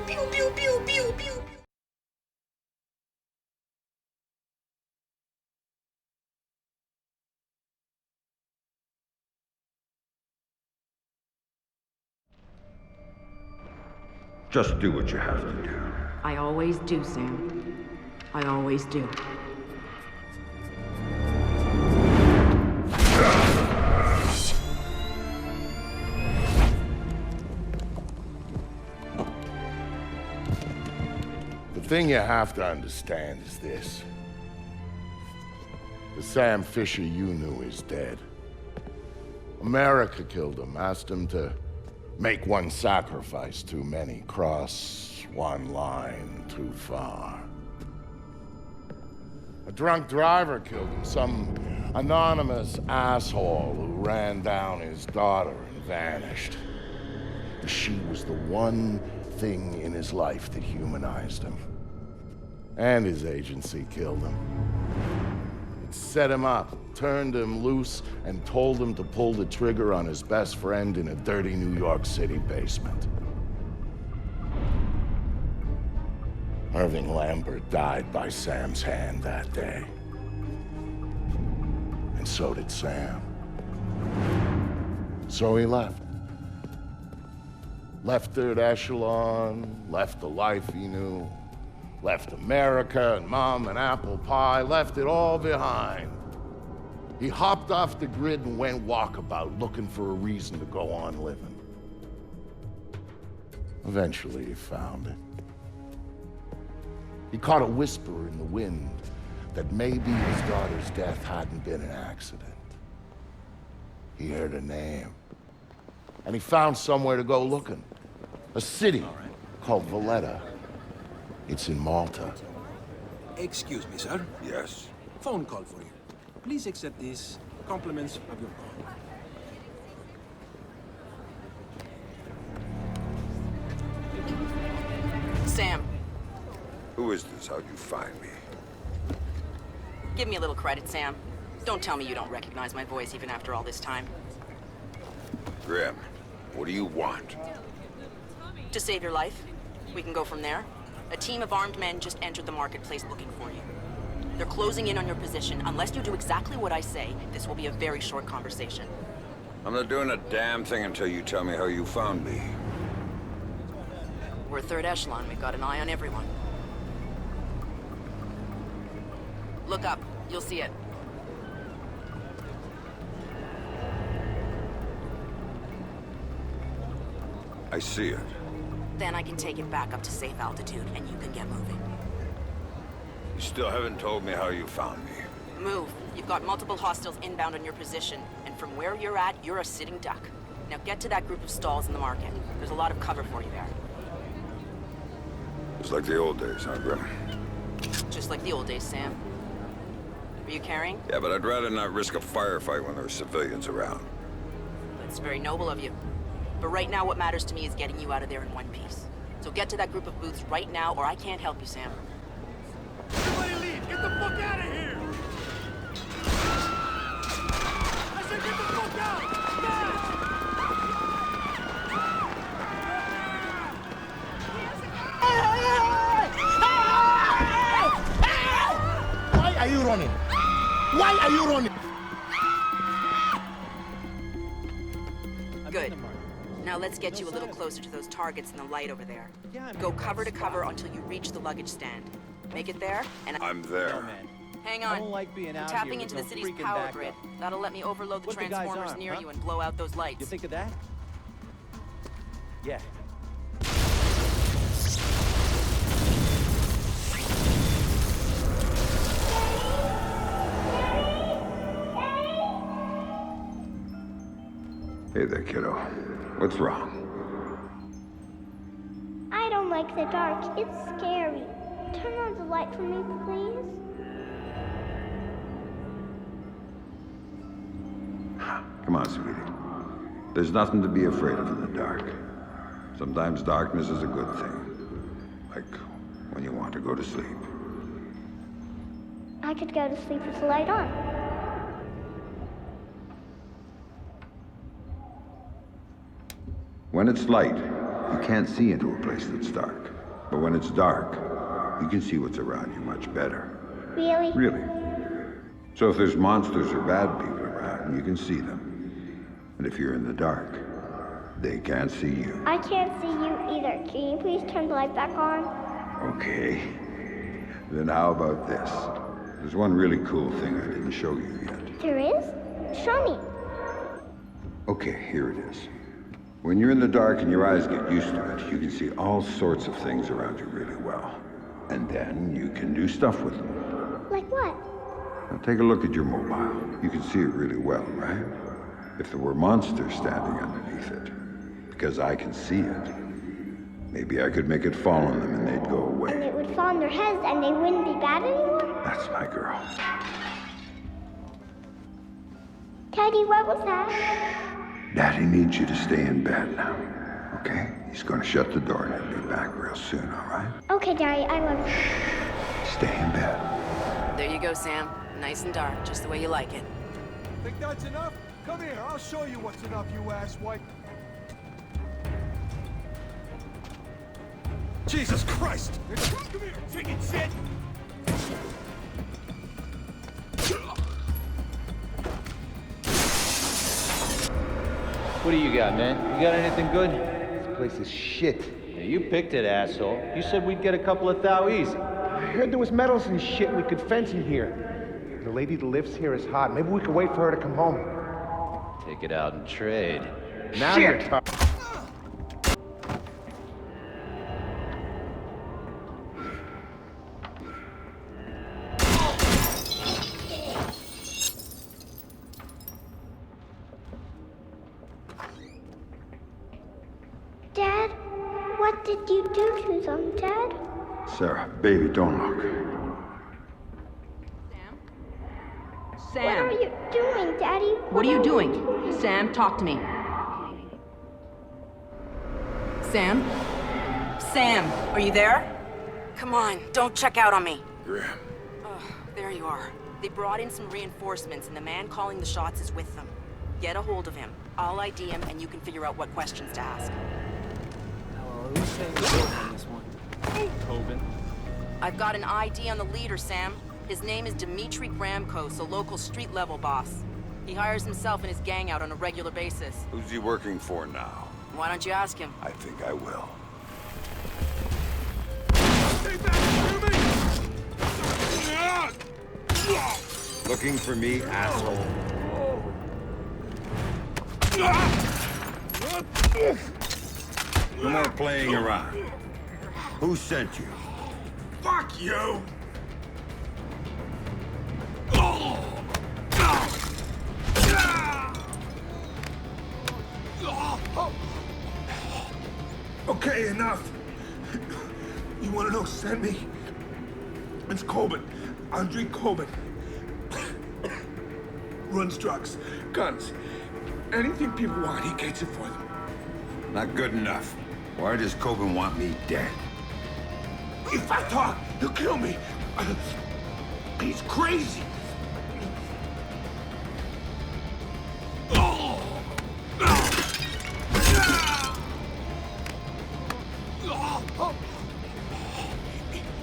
pew, pew, pew, pew, pew. Just do what you have to do. I always do, Sam. I always do. The thing you have to understand is this. The Sam Fisher you knew is dead. America killed him, asked him to make one sacrifice too many, cross one line too far. A drunk driver killed him, some anonymous asshole who ran down his daughter and vanished. She was the one thing in his life that humanized him. And his agency killed him. It set him up, turned him loose, and told him to pull the trigger on his best friend in a dirty New York City basement. Irving Lambert died by Sam's hand that day. And so did Sam. So he left. Left Third Echelon, left the life he knew, left America and Mom and apple pie, left it all behind. He hopped off the grid and went walkabout, looking for a reason to go on living. Eventually, he found it. He caught a whisper in the wind that maybe his daughter's death hadn't been an accident. He heard a name, and he found somewhere to go looking. A city called Valletta. It's in Malta. Excuse me, sir. Yes? Phone call for you. Please accept these compliments of your call. Sam, Who is this? How'd you find me? give me a little credit, Sam. Don't tell me you don't recognize my voice even after all this time. Grim, what do you want? To save your life. We can go from there. A team of armed men just entered the marketplace looking for you. They're closing in on your position. Unless you do exactly what I say, this will be a very short conversation. I'm not doing a damn thing until you tell me how you found me. We're Third Echelon. We've got an eye on everyone. Look up. You'll see it. I see it. Then I can take it back up to safe altitude, and you can get moving. You still haven't told me how you found me. Move. You've got multiple hostiles inbound on your position, and from where you're at, you're a sitting duck. Now get to that group of stalls in the market. There's a lot of cover for you there. It's like the old days, huh, Grim? Just like the old days, Sam. Are you carrying? Yeah, but I'd rather not risk a firefight when there are civilians around. That's very noble of you. But right now, what matters to me is getting you out of there in one piece. So get to that group of booths right now, or I can't help you, Sam. Everybody leave! Get the fuck out of here! I said get the fuck out! Why are you running? Why are you running? Good. Now let's get you a little closer to those targets in the light over there. Go cover to cover until you reach the luggage stand. Make it there, and I'm there. hang I on. don't like being out Tapping here into with the no city's freaking power backup. grid. That'll let me overload the What the guys transformers are, near huh? you and blow out those lights. You think of that? Yeah. Hey there, kiddo. What's wrong? I don't like the dark. It's scary. Turn on the light for me, please. Come on, sweetie. There's nothing to be afraid of in the dark. Sometimes darkness is a good thing. Like when you want to go to sleep. I could go to sleep with the light on. When it's light, you can't see into a place that's dark. But when it's dark, you can see what's around you much better. Really? Really. So if there's monsters or bad people around, you can see them. And if you're in the dark, they can't see you. I can't see you either. Can you please turn the light back on? Okay. Then how about this? There's one really cool thing I didn't show you yet. There is? Show me. Okay, here it is. When you're in the dark and your eyes get used to it, you can see all sorts of things around you really well. And then you can do stuff with them. Like what? Now take a look at your mobile. You can see it really well, right? If there were monsters standing underneath it, because I can see it, maybe I could make it fall on them and they'd go And away. it would fall on their heads and they wouldn't be bad anymore? That's my girl. Daddy, what was that? Daddy needs you to stay in bed now, okay? He's gonna shut the door and he'll be back real soon, all right? Okay, Daddy, I love you. Stay in bed. There you go, Sam. Nice and dark, just the way you like it. Think that's enough? Come here, I'll show you what's enough, you asswipe. Jesus Christ! Come here, chicken shit! What do you got, man? You got anything good? This place is shit. Yeah, you picked it, asshole. You said we'd get a couple of thou easy. I heard there was metals and shit we could fence in here. The lady that lives here is hot. Maybe we could wait for her to come home. Take it out and trade. Now you're talking. Dad, what did you do to them, Dad? Sarah, baby, don't look. What are you doing, Daddy? What are you doing? Sam, talk to me. Sam? Sam, are you there? Come on, don't check out on me. Grim. Oh, there you are. They brought in some reinforcements and the man calling the shots is with them. Get a hold of him. I'll ID him and you can figure out what questions to ask. Who's saying the on this one? Tobin. I've got an ID on the leader, Sam. His name is Dimitri Gramkos, a local street-level boss. He hires himself and his gang out on a regular basis. Who's he working for now? Why don't you ask him? I think I will. Stay back, hear me? Looking for me, asshole? No more playing around. Who sent you? Fuck you! Okay, enough. You wanna know who sent me? It's Coben. Andrei Coben. Runs drugs, guns, anything people want, he gets it for them. Not good enough. Why does Coben want me dead? If I talk, he'll kill me. He's crazy.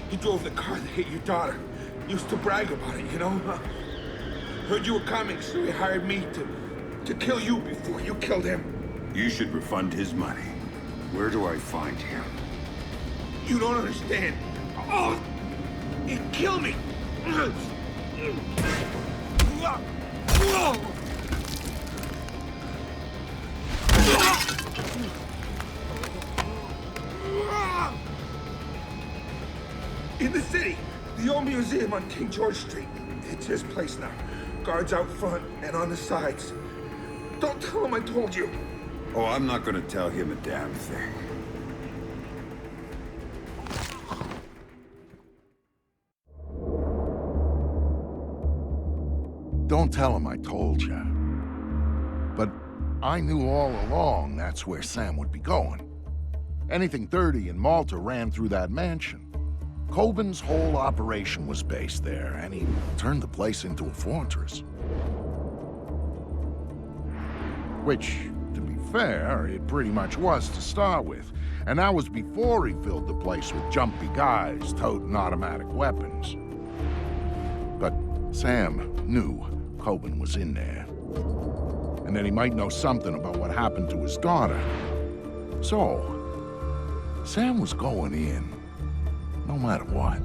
He drove the car that hit your daughter. Used to brag about it, you know? Heard you were coming, so he hired me to kill you before you killed him. You should refund his money. Where do I find him? You don't understand. Oh, he'd kill me. In the city, the old museum on King George Street. It's his place now. Guards out front and on the sides. Don't tell him I told you. Oh, I'm not gonna tell him a damn thing. Don't tell him I told you. But I knew all along that's where Sam would be going. Anything dirty in Malta ran through that mansion. Coben's whole operation was based there, and he turned the place into a fortress. Which, to be fair, it pretty much was to start with. And that was before he filled the place with jumpy guys toting automatic weapons. But Sam knew Coben was in there. And that he might know something about what happened to his daughter. So, Sam was going in, no matter what.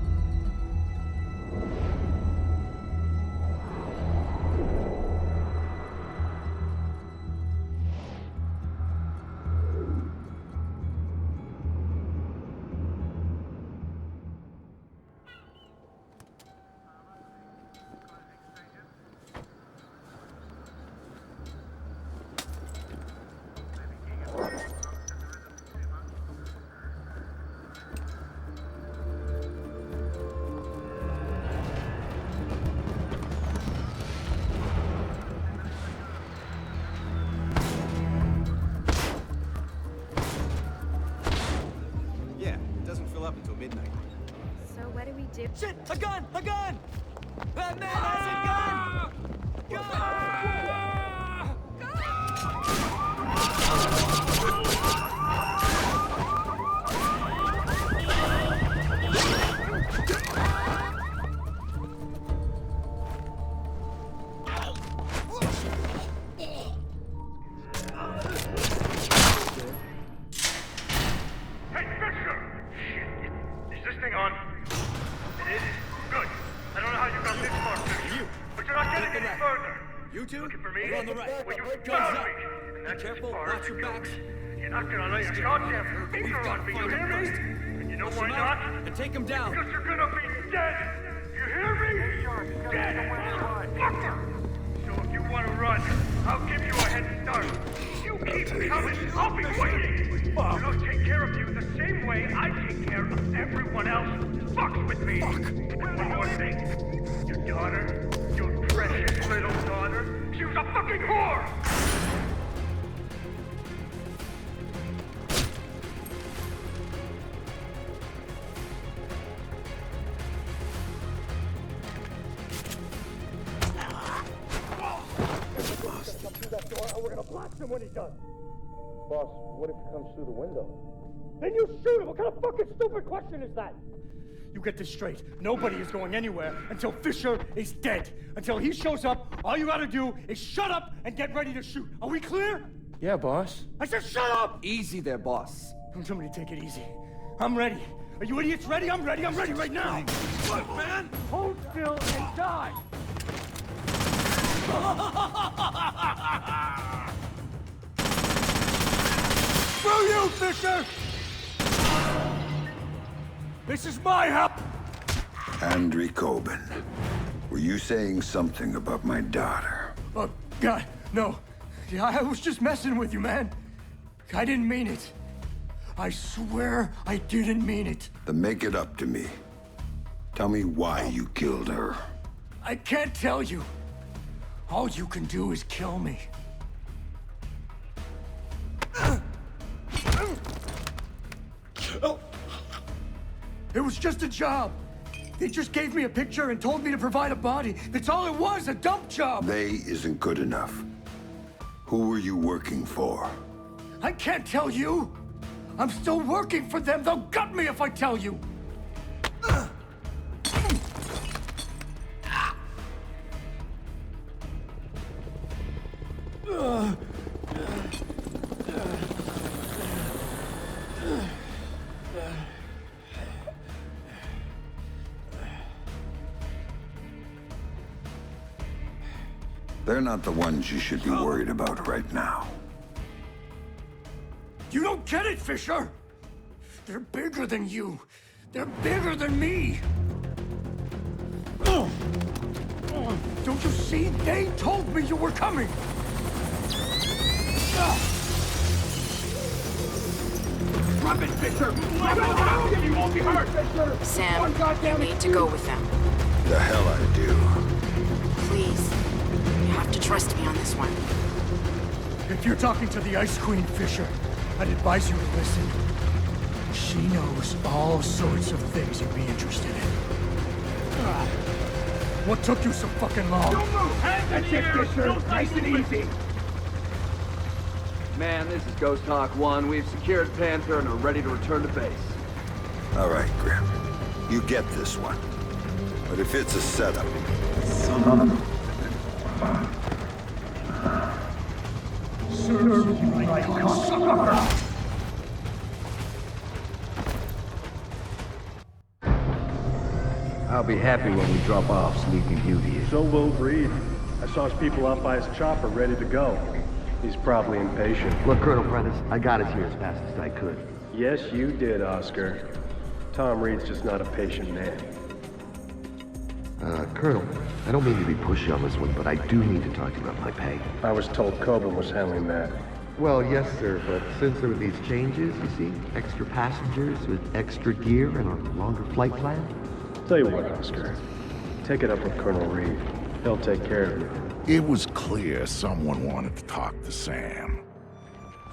Shit! A gun! A gun! That man has a gun! Hey, Fisher! Shit, is this thing on? It is? Good. I don't know how you got this far, Fisher, but you're not getting any further. You two? Looking for me? You're on the right. Well, you Guns found up. me. And that's Careful, as far watch as your it goes. backs. You're not gonna lay a goddamn finger on me, you hear me? And you know why not? And take him down. Because you're gonna be dead! You hear me? Dead! Fucker! So if you wanna run, I'll give you a head start. You keep coming, I'll be waiting! And I'll take care of you the same way I take care of everyone else who fucks with me. And one more thing. Your daughter, your precious little daughter, she was a fucking whore! Boss, what if he comes through the window? Then you shoot him! What kind of fucking stupid question is that? You get this straight. Nobody is going anywhere until Fisher is dead. Until he shows up, all you gotta do is shut up and get ready to shoot. Are we clear? Yeah, boss. I said shut up! Easy there, boss. Don't tell me to take it easy. I'm ready. Are you idiots ready? I'm ready. I'm ready right now. What, man? Hold still and die. Screw you, Fisher! This is my house! Andre Coben, were you saying something about my daughter? Oh, God, no. Yeah, I was just messing with you, man. I didn't mean it. I swear I didn't mean it. Then make it up to me. Tell me why you killed her. I can't tell you. All you can do is kill me. It was just a job. They just gave me a picture and told me to provide a body. That's all it was, a dump job. They isn't good enough. Who were you working for? I can't tell you. I'm still working for them. They'll gut me if I tell you. They're not the ones you should be worried about right now. You don't get it, Fisher! They're bigger than you. They're bigger than me. Don't you see? They told me you were coming. Drop it, Fisher! Drop it! You won't be hurt, Fisher! Sam, you need to go with them. The hell I do. Please. You have to trust me on this one. If you're talking to the Ice Queen, Fisher, I'd advise you to listen. She knows all sorts of things you'd be interested in. What took you so fucking long? Don't move! Hands in the air! Fisher! Nice and easy! Man, this is Ghost Hawk 1. We've secured Panther and are ready to return to base. All right, Grim. You get this one. But if it's a setup... Serve you like cocksucker! I'll be happy when we drop off Sleeping Beauty. So will Reed. I saw his people out by his chopper ready to go. He's probably impatient. Look, Colonel Prentice, I got us here as fast as I could. Yes, you did, Oscar. Tom Reed's just not a patient man. Colonel, I don't mean to be pushy on this one, but I do need to talk to you about my pay. I was told Coburn was handling that. Well, yes, sir, but since there were these changes, you see, extra passengers with extra gear and a longer flight plan. Tell you what, Oscar. Take it up with Colonel Reed. He'll take care of you. It was clear someone wanted to talk to Sam.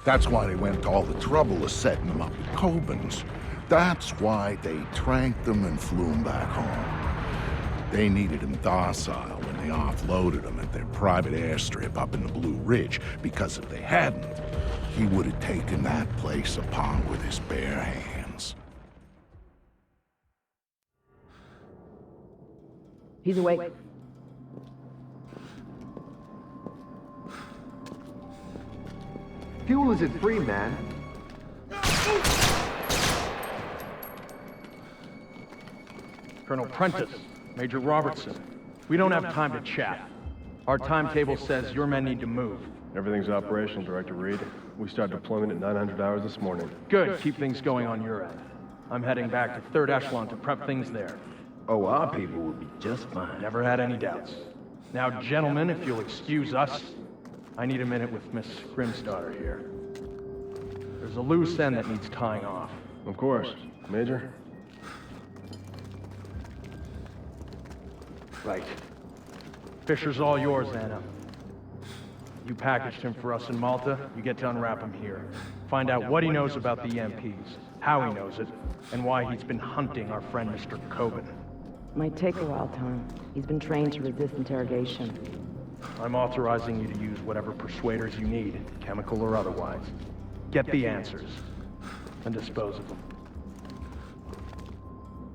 That's why they went to all the trouble of setting him up at Coburn's. That's why they tranked him and flew him back home. They needed him docile when they offloaded him at their private airstrip up in the Blue Ridge, because if they hadn't, he would have taken that place upon with his bare hands. He's awake. Fuel isn't free, man. Colonel Prentice, Major Robertson, we don't have time to chat. Our timetable says your men need to move. Everything's operational, Director Reed. We start deployment at 900 hours this morning. Good, keep things going on your end. I'm heading back to 3rd Echelon to prep things there. Oh, our people will be just fine. Never had any doubts. Now, gentlemen, if you'll excuse us, I need a minute with Miss Grimstarter here. There's a loose end that needs tying off. Of course. Major? Right. Fisher's all yours, Anna. You packaged him for us in Malta, you get to unwrap him here. Find out what he knows about the EMPs, how he knows it, and why he's been hunting our friend Mr. Coburn. Might take a while, Tom. He's been trained to resist interrogation. I'm authorizing you to use whatever persuaders you need, chemical or otherwise. Get the answers, and dispose of them.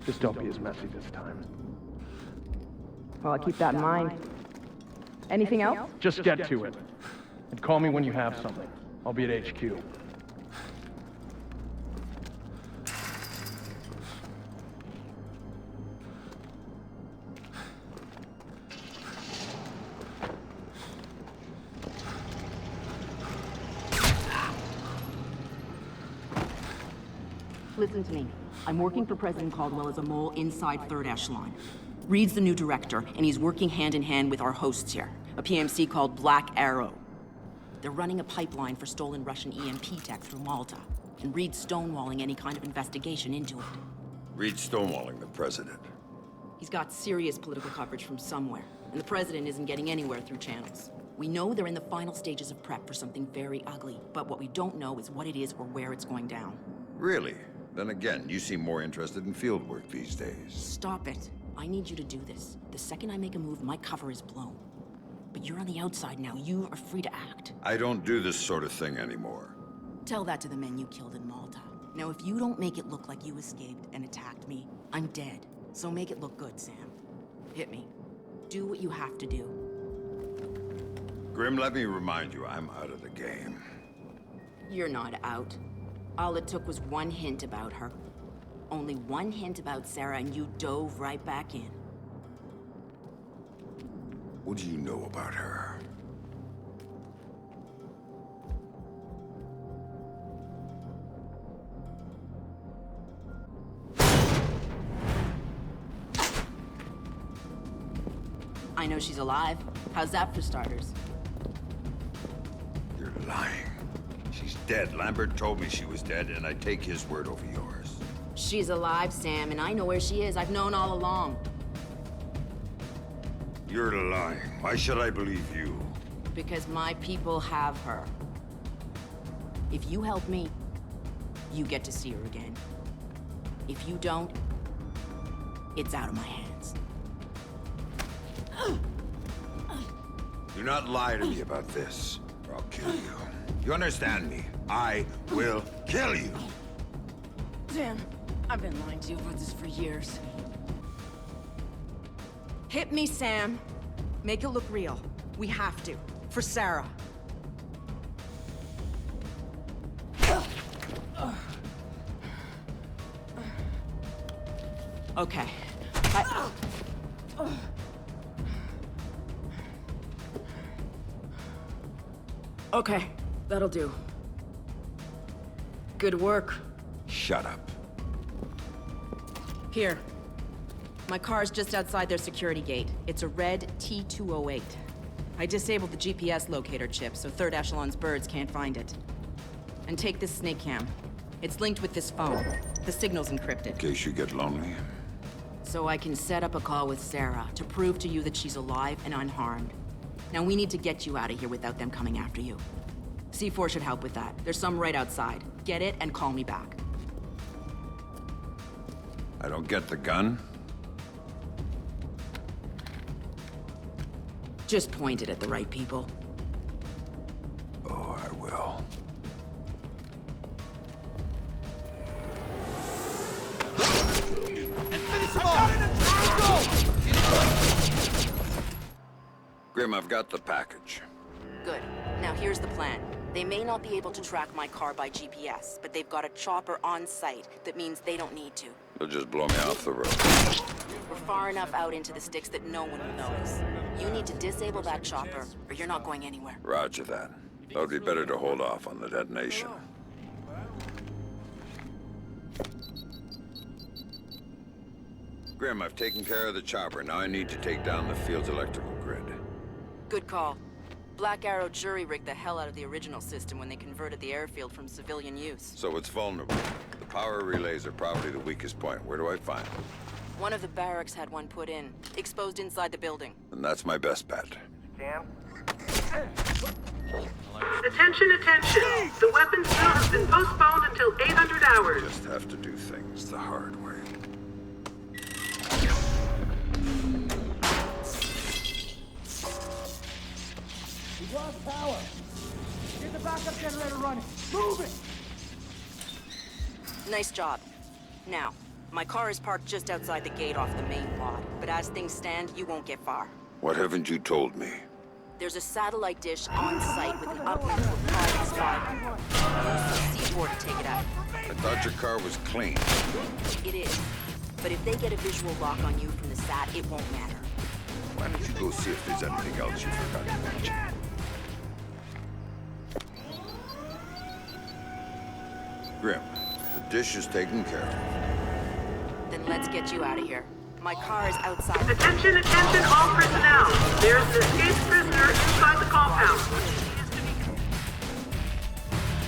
Just don't be as messy this time. Well, I'll keep that in mind. Anything else? Just get to it. And call me when you have something. I'll be at HQ. Listen to me. I'm working for President Caldwell as a mole inside 3rd Echelon. Reed's the new director, and he's working hand in hand with our hosts here, a PMC called Black Arrow. They're running a pipeline for stolen Russian EMP tech through Malta, and Reed's stonewalling any kind of investigation into it. Reed's stonewalling the president. He's got serious political coverage from somewhere, and the president isn't getting anywhere through channels. We know they're in the final stages of prep for something very ugly, but what we don't know is what it is or where it's going down. Really? Then again, you seem more interested in field work these days. Stop it. I need you to do this. The second I make a move, my cover is blown. But you're on the outside now. You are free to act. I don't do this sort of thing anymore. Tell that to the men you killed in Malta. Now, if you don't make it look like you escaped and attacked me, I'm dead. So make it look good, Sam. Hit me. Do what you have to do. Grim, let me remind you, I'm out of the game. You're not out. All it took was one hint about her. Only one hint about Sarah, and you dove right back in. What do you know about her? I know she's alive. How's that for starters? You're lying. She's dead. Lambert told me she was dead, and I take his word over yours. She's alive, Sam, and I know where she is. I've known all along. You're lying. Why should I believe you? Because my people have her. If you help me, you get to see her again. If you don't, it's out of my hands. Do not lie to me about this, or I'll kill you. You understand me? I will kill you. Damn, I've been lying to you about this for years. Hit me, Sam. Make it look real. We have to. For Sarah. Okay. Okay, that'll do. Good work. Shut up. Here. My car's just outside their security gate. It's a red T208. I disabled the GPS locator chip, so third echelon's birds can't find it. And take this snake cam. It's linked with this phone. The signal's encrypted. In case you get lonely. So I can set up a call with Sarah to prove to you that she's alive and unharmed. Now we need to get you out of here without them coming after you. C4 should help with that. There's some right outside. Get it and call me back. I don't get the gun. Just point it at the right people. Oh, I will. Grim, I've got the package. Good. Now here's the plan. They may not be able to track my car by GPS, but they've got a chopper on site. That means they don't need to. They'll just blow me off the road. We're far enough out into the sticks that no one will notice. You need to disable that chopper, or you're not going anywhere. Roger that. That would be better to hold off on the detonation. Grim, I've taken care of the chopper. Now I need to take down the field's electrical grid. Good call. Black Arrow jury-rigged the hell out of the original system when they converted the airfield from civilian use. So it's vulnerable. The power relays are probably the weakest point. Where do I find them? One of the barracks had one put in, exposed inside the building. And that's my best bet. Sam? Attention, attention! The weapons drill has been postponed until 800 hours. Just have to do things the hard way. We lost power. Get the backup generator running. Move it! Nice job. Now, my car is parked just outside the gate off the main lot, but as things stand, you won't get far. What haven't you told me? There's a satellite dish on site with an uplink to a private spot. Use the C4 to take it out. I thought your car was clean. It is. But if they get a visual lock on you from the sat, it won't matter. Why don't you go see if there's anything else you forgot to mention? Grim, the dish is taken care of. Then let's get you out of here. My car is outside. Attention, attention, all personnel. There's an escaped prisoner inside the compound.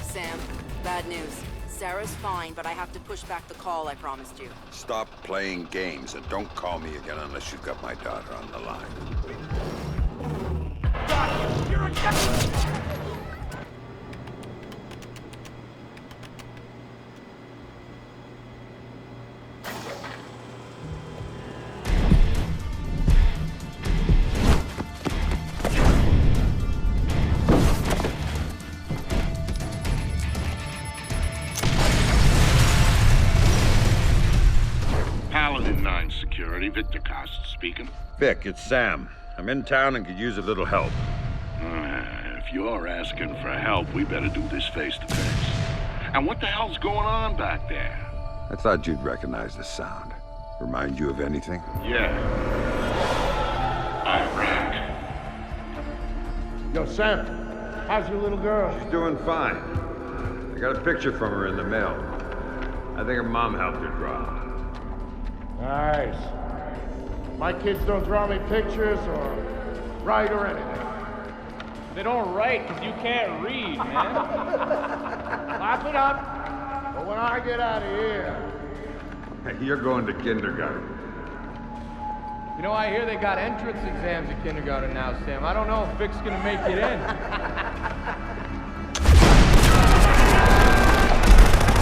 Sam, bad news. Sarah's fine, but I have to push back the call I promised you. Stop playing games and don't call me again unless you've got my daughter on the line. You're a Victor Cost speaking. Vic, it's Sam. I'm in town and could use a little help. If you're asking for help, we better do this face to face. And what the hell's going on back there? I thought you'd recognize the sound. Remind you of anything? Yeah. Iraq. Yo, Sam, how's your little girl? She's doing fine. I got a picture from her in the mail. I think her mom helped her draw. Nice. My kids don't draw me pictures or write or anything. They don't write because you can't read, man. Clap it up. But when I get out of here... Hey, you're going to kindergarten. You know, I hear they got entrance exams at kindergarten now, Sam. I don't know if Vic's gonna make it in.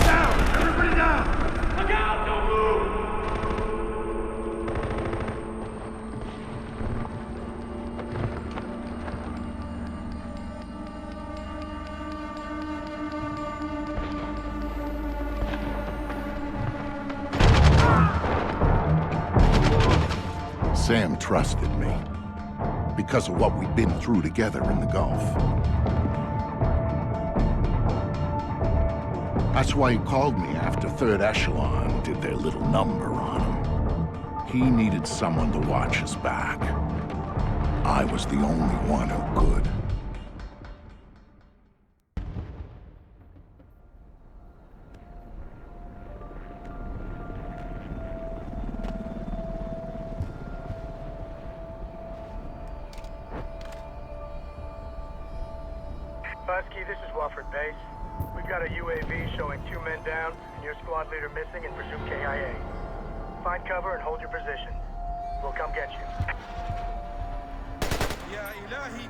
Down! Everybody down! Look out! Don't move! Sam trusted me because of what we'd been through together in the Gulf. That's why he called me after Third Echelon did their little number on him. He needed someone to watch his back. I was the only one who could. Husky, this is Wofford Base. We've got a UAV showing 2 men down and your squad leader missing and presumed KIA. Find cover and hold your position. We'll come get you. Ya ilahi.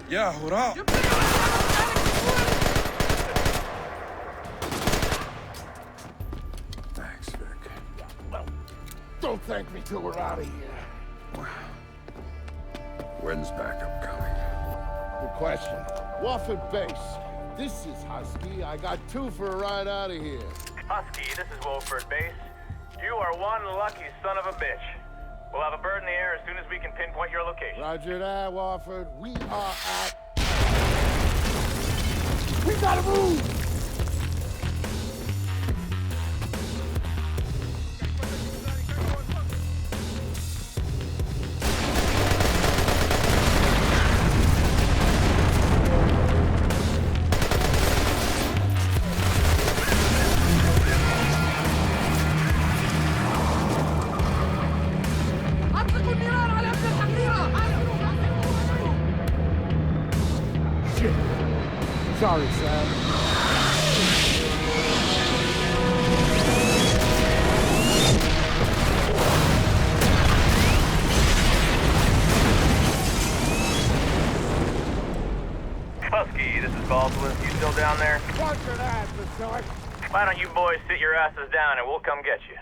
Yeah, hurrah! Thanks, Vic. Well, don't thank me till we're out of here. When's backup coming? Good question. Wofford Base. This is Husky. I got 2 for a ride out of here. Husky, this is Wofford Base. You are one lucky son of a bitch. We'll have a bird in the air as soon as we can pinpoint your location. Roger that, Wofford. We are at... We gotta move! Sorry, Sam. Husky, this is Baldwin. You still down there? Roger that, Sergeant. Why don't you boys sit your asses down and we'll come get you?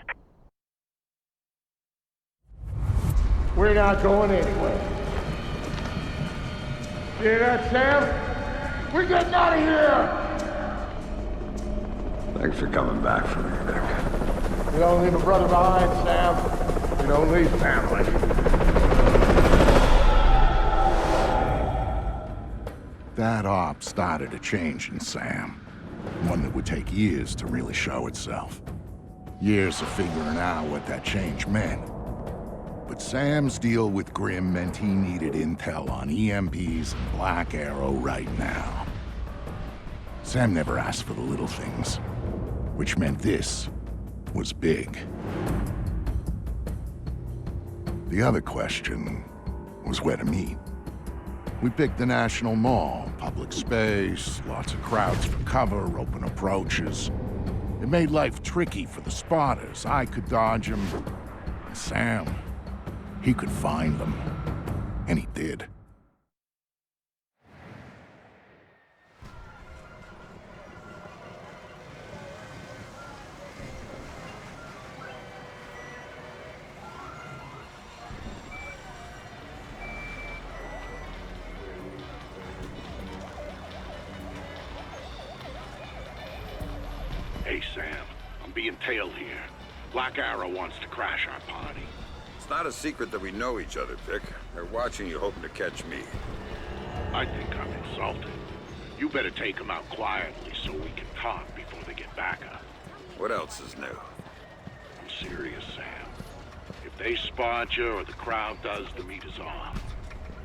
We're not going anywhere. You hear that, Sam? We're getting out of here! Thanks for coming back for me, Vic. You don't leave a brother behind, Sam. You don't leave family. That op started a change in Sam. One that would take years to really show itself. Years of figuring out what that change meant. But Sam's deal with Grimm meant he needed intel on EMPs and Black Arrow right now. Sam never asked for the little things, which meant this was big. The other question was where to meet. We picked the National Mall, public space, lots of crowds for cover, open approaches. It made life tricky for the spotters. I could dodge them. Sam, he could find them. And he did. Hey, Sam. I'm being tailed here. Black Arrow wants to crash our party. It's not a secret that we know each other, Vic. They're watching you, hoping to catch me. I think I'm insulted. You better take him out quietly so we can talk before they get backup. What else is new? I'm serious, Sam. If they spot you or the crowd does, the meet is off.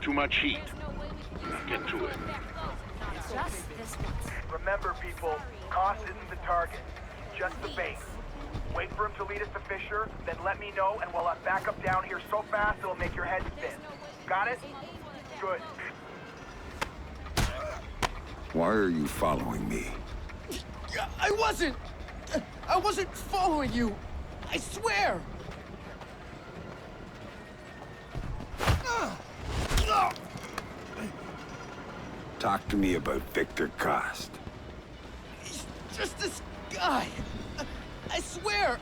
Too much heat. Now get to it. Remember, people, cost isn't the target, just the base. Wait for him to lead us to Fisher, then let me know, and we'll have backup down here so fast it'll make your head spin. Got it? Good. Why are you following me? I wasn't following you. I swear. Talk to me about Victor Cost. He's just this guy. I swear.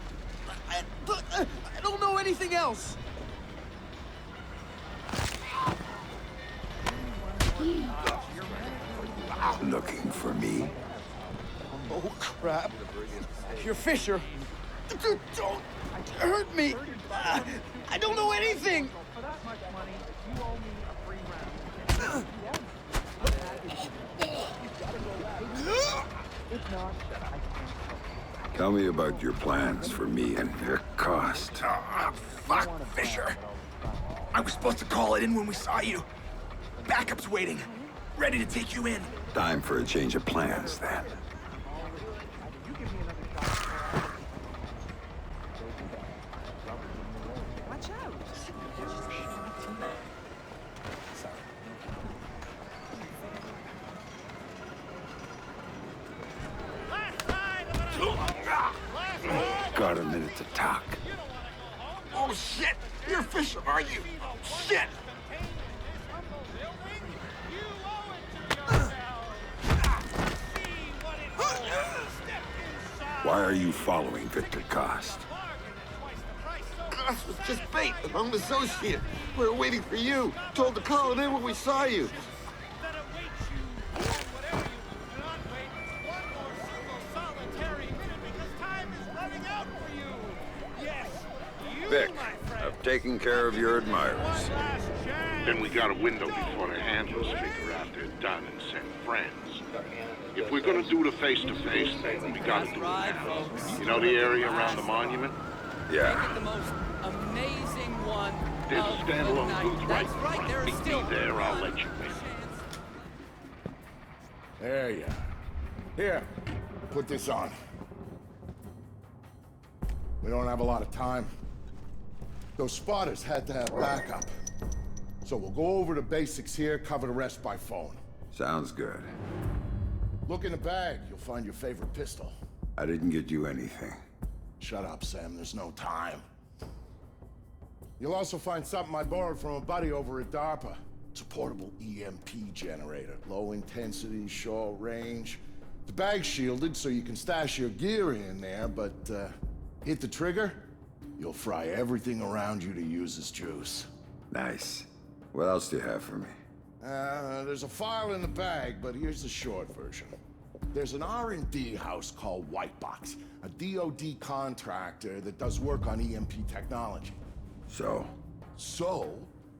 I don't know anything else. Looking for me? Oh, crap. You're Fisher. Don't hurt me. I don't know anything. Tell me about your plans for me and their cost. Fuck, Fisher. I was supposed to call it in when we saw you. Backup's waiting. Ready to take you in. Time for a change of plans, then. Watch out. Got a minute to talk. Oh, shit! You're Fisher, are you? Shit! Why are you following Victor Cost? Cost was just bait, an home associate. We were waiting for you. Told to call it in when we saw you. Vic, I've taken care of your admirers. Then we got a window before the handlers figure out they're done and send friends. If we're gonna do the face-to-face thing, we gotta do it now. You know the area around the monument? Yeah. The most amazing one. There's a standalone booth right in right, front. there Meet is still me there, I'll let you in. There you are. Here, put this on. We don't have a lot of time. Those spotters had to have backup. So we'll go over the basics here, cover the rest by phone. Sounds good. Look in the bag, you'll find your favorite pistol. I didn't get you anything. Shut up, Sam, there's no time. You'll also find something I borrowed from a buddy over at DARPA. It's a portable EMP generator. Low intensity, short range. The bag's shielded so you can stash your gear in there, but hit the trigger, you'll fry everything around you to use as juice. Nice. What else do you have for me? There's a file in the bag, but here's the short version. There's an R&D house called Whitebox, a DoD contractor that does work on EMP technology. So,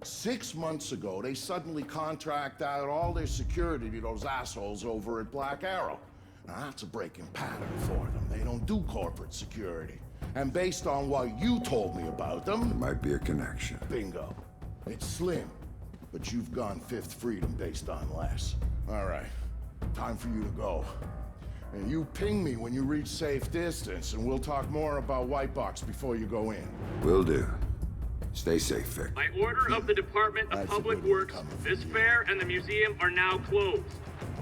6 months ago, they suddenly contract out all their security to those assholes over at Black Arrow. Now, that's a breaking pattern for them. They don't do corporate security. And based on what you told me about them... there might be a connection. Bingo. It's slim, but you've gone fifth freedom based on less. All right, time for you to go. And you ping me when you reach safe distance, and we'll talk more about Whitebox before you go in. Will do. Stay safe, Vic. By order of the Department of Public Works, this fair and the museum are now closed.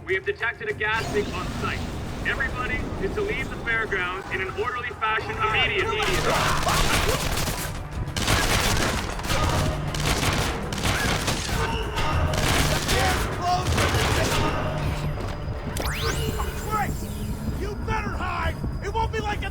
We have detected a gas leak on site. Everybody is to leave the fairgrounds in an orderly fashion immediately. Christ! You better hide! It won't be like that!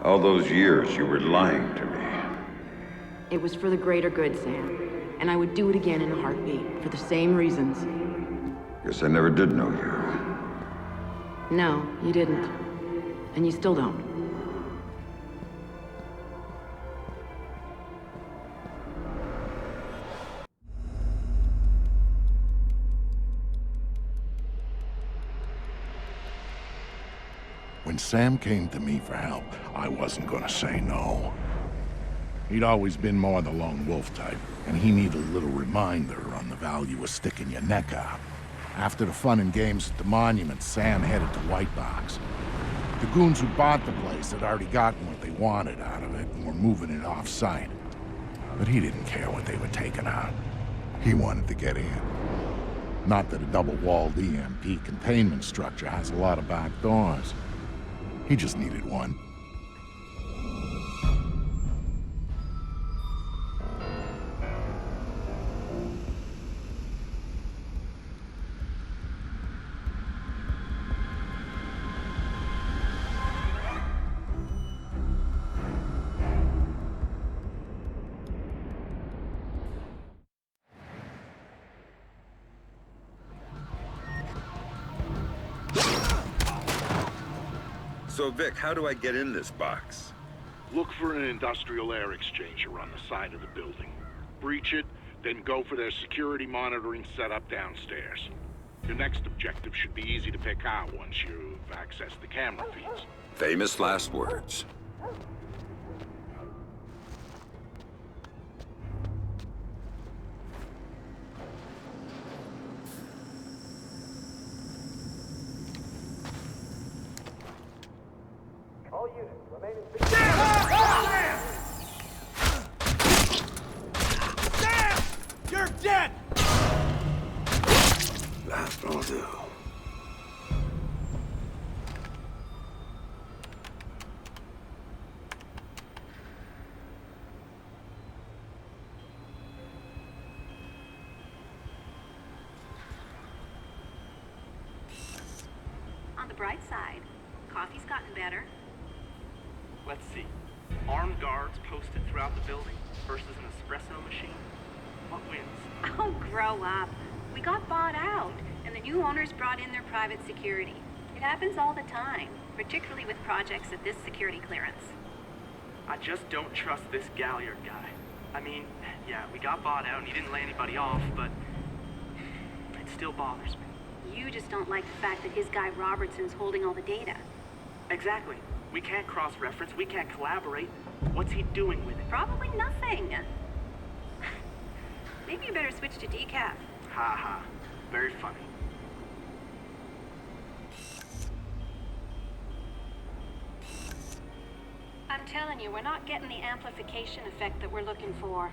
All those years you were lying to me. It was for the greater good, Sam. And I would do it again in a heartbeat, for the same reasons. Guess I never did know you. No, you didn't. And you still don't. When Sam came to me for help, I wasn't gonna say no. He'd always been more the lone wolf type, and he needed a little reminder on the value of sticking your neck out. After the fun and games at the monument, Sam headed to White Box. The goons who bought the place had already gotten what they wanted out of it and were moving it off-site. But he didn't care what they were taking out. He wanted to get in. Not that a double-walled EMP containment structure has a lot of back doors. He just needed one. So, Vic, how do I get in this box? Look for an industrial air exchanger on the side of the building. Breach it, then go for their security monitoring setup downstairs. Your next objective should be easy to pick out once you've accessed the camera feeds. Famous last words. You're dead! That will do. On the bright side, coffee's gotten better. Let's see. Armed guards posted throughout the building versus an espresso machine. What wins? Oh, grow up. We got bought out, and the new owners brought in their private security. It happens all the time, particularly with projects at this security clearance. I just don't trust this Galliard guy. I mean, yeah, we got bought out and he didn't lay anybody off, but it still bothers me. You just don't like the fact that his guy Robertson's holding all the data. Exactly. We can't cross-reference, we can't collaborate. What's he doing with it? Probably nothing. Maybe you better switch to decaf. Ha ha. Very funny. I'm telling you, we're not getting the amplification effect that we're looking for.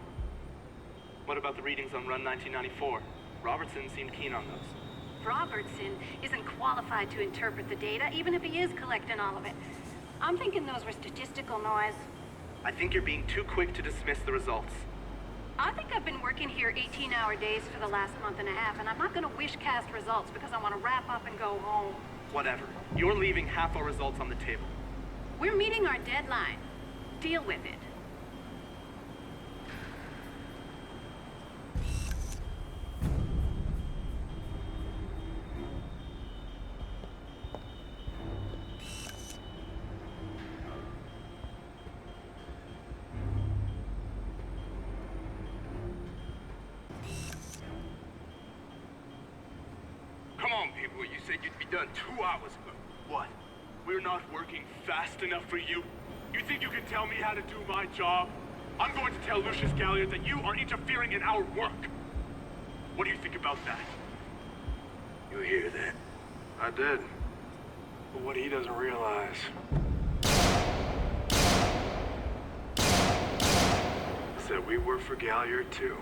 What about the readings on Run 1994? Robertson seemed keen on those. Robertson isn't qualified to interpret the data, even if he is collecting all of it. I'm thinking those were statistical noise. I think you're being too quick to dismiss the results. I think I've been working here 18-hour days for the last month and a half, and I'm not going to wish cast results because I want to wrap up and go home. Whatever. You're leaving half our results on the table. We're meeting our deadline. Deal with it. Come on, people. You said you'd be done 2 hours ago. What? We're not working fast enough for you? You think you can tell me how to do my job? I'm going to tell Lucius Galliard that you are interfering in our work. What do you think about that? You hear that? I did. But what he doesn't realize... I said we work for Galliard, too.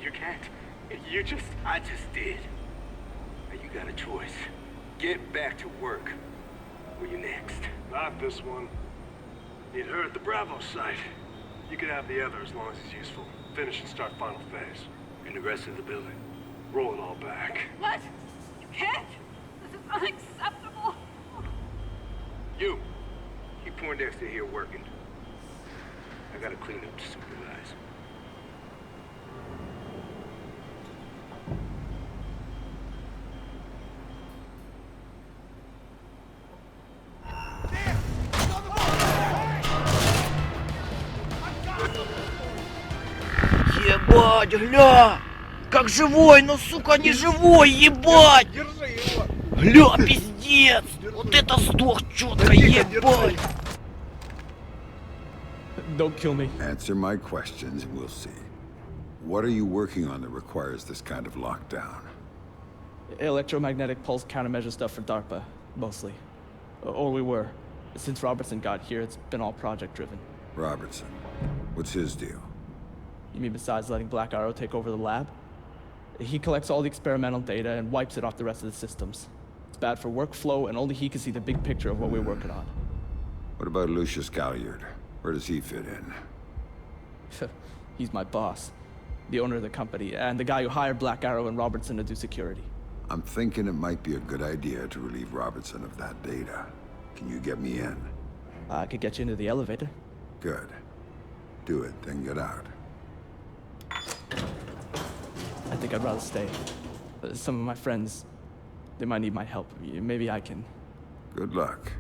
You can't. I just did. Now you got a choice. Get back to work. Where you next? Not this one. Need her at the Bravo site. You can have the other as long as it's useful. Finish and start final phase. And the rest of the building. Roll it all back. What? You can't! This is unacceptable! You! Keep Poindexter here working. I gotta clean up to supervise. Ебать, гля! Как живой, ну сука, не живой, ебать! Держи его! Гля, пиздец! Молодец! Вот это сдох четко, ебать! Don't kill me. Answer my questions and we'll see. What are you working on that requires this kind of lockdown? Electromagnetic pulse countermeasure stuff for DARPA, mostly. Or we were. Since Robertson got here, it's been all project-driven. Robertson. What's his deal? You mean besides letting Black Arrow take over the lab? He collects all the experimental data and wipes it off the rest of the systems. It's bad for workflow, and only he can see the big picture of what we're working on. What about Lucius Galliard? Where does he fit in? He's my boss, the owner of the company, and the guy who hired Black Arrow and Robertson to do security. I'm thinking it might be a good idea to relieve Robertson of that data. Can you get me in? I could get you into the elevator. Good. Do it, then get out. I think I'd rather stay. Some of my friends, they might need my help. Maybe I can... Good luck.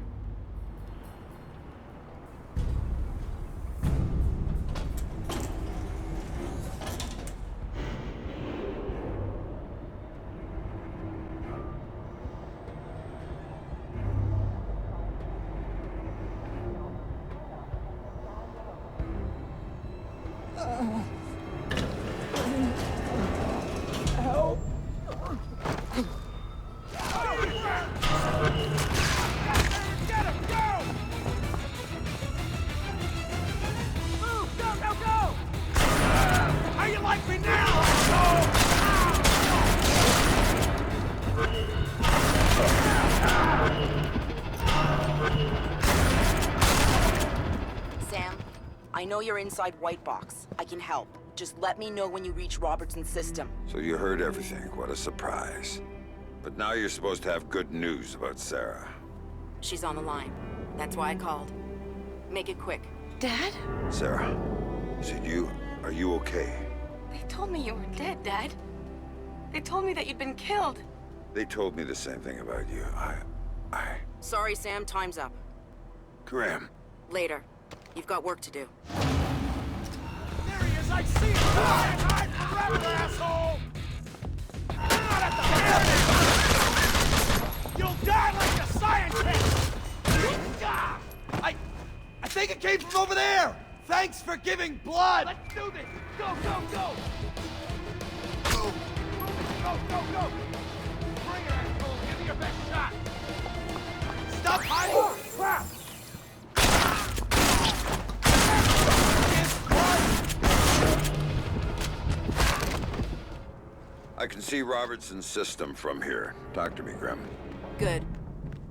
I know you're inside White Box. I can help. Just let me know when you reach Robertson's system. So you heard everything. What a surprise. But now you're supposed to have good news about Sarah. She's on the line. That's why I called. Make it quick. Dad? Sarah, is it you? Are you okay? They told me you were dead, Dad. They told me that you'd been killed. They told me the same thing about you. Sorry, Sam. Time's up. Graham. Later. You've got work to do. There he is! I see him! Hide forever, asshole! Not at the You'll die like a scientist! I think it came from over there! Thanks for giving blood! Let's do this! Go, go, go! Go, go, go! Bring it, asshole! Give me your best shot! Stop hiding! Oh, crap! I can see Robertson's system from here. Talk to me, Grim. Good.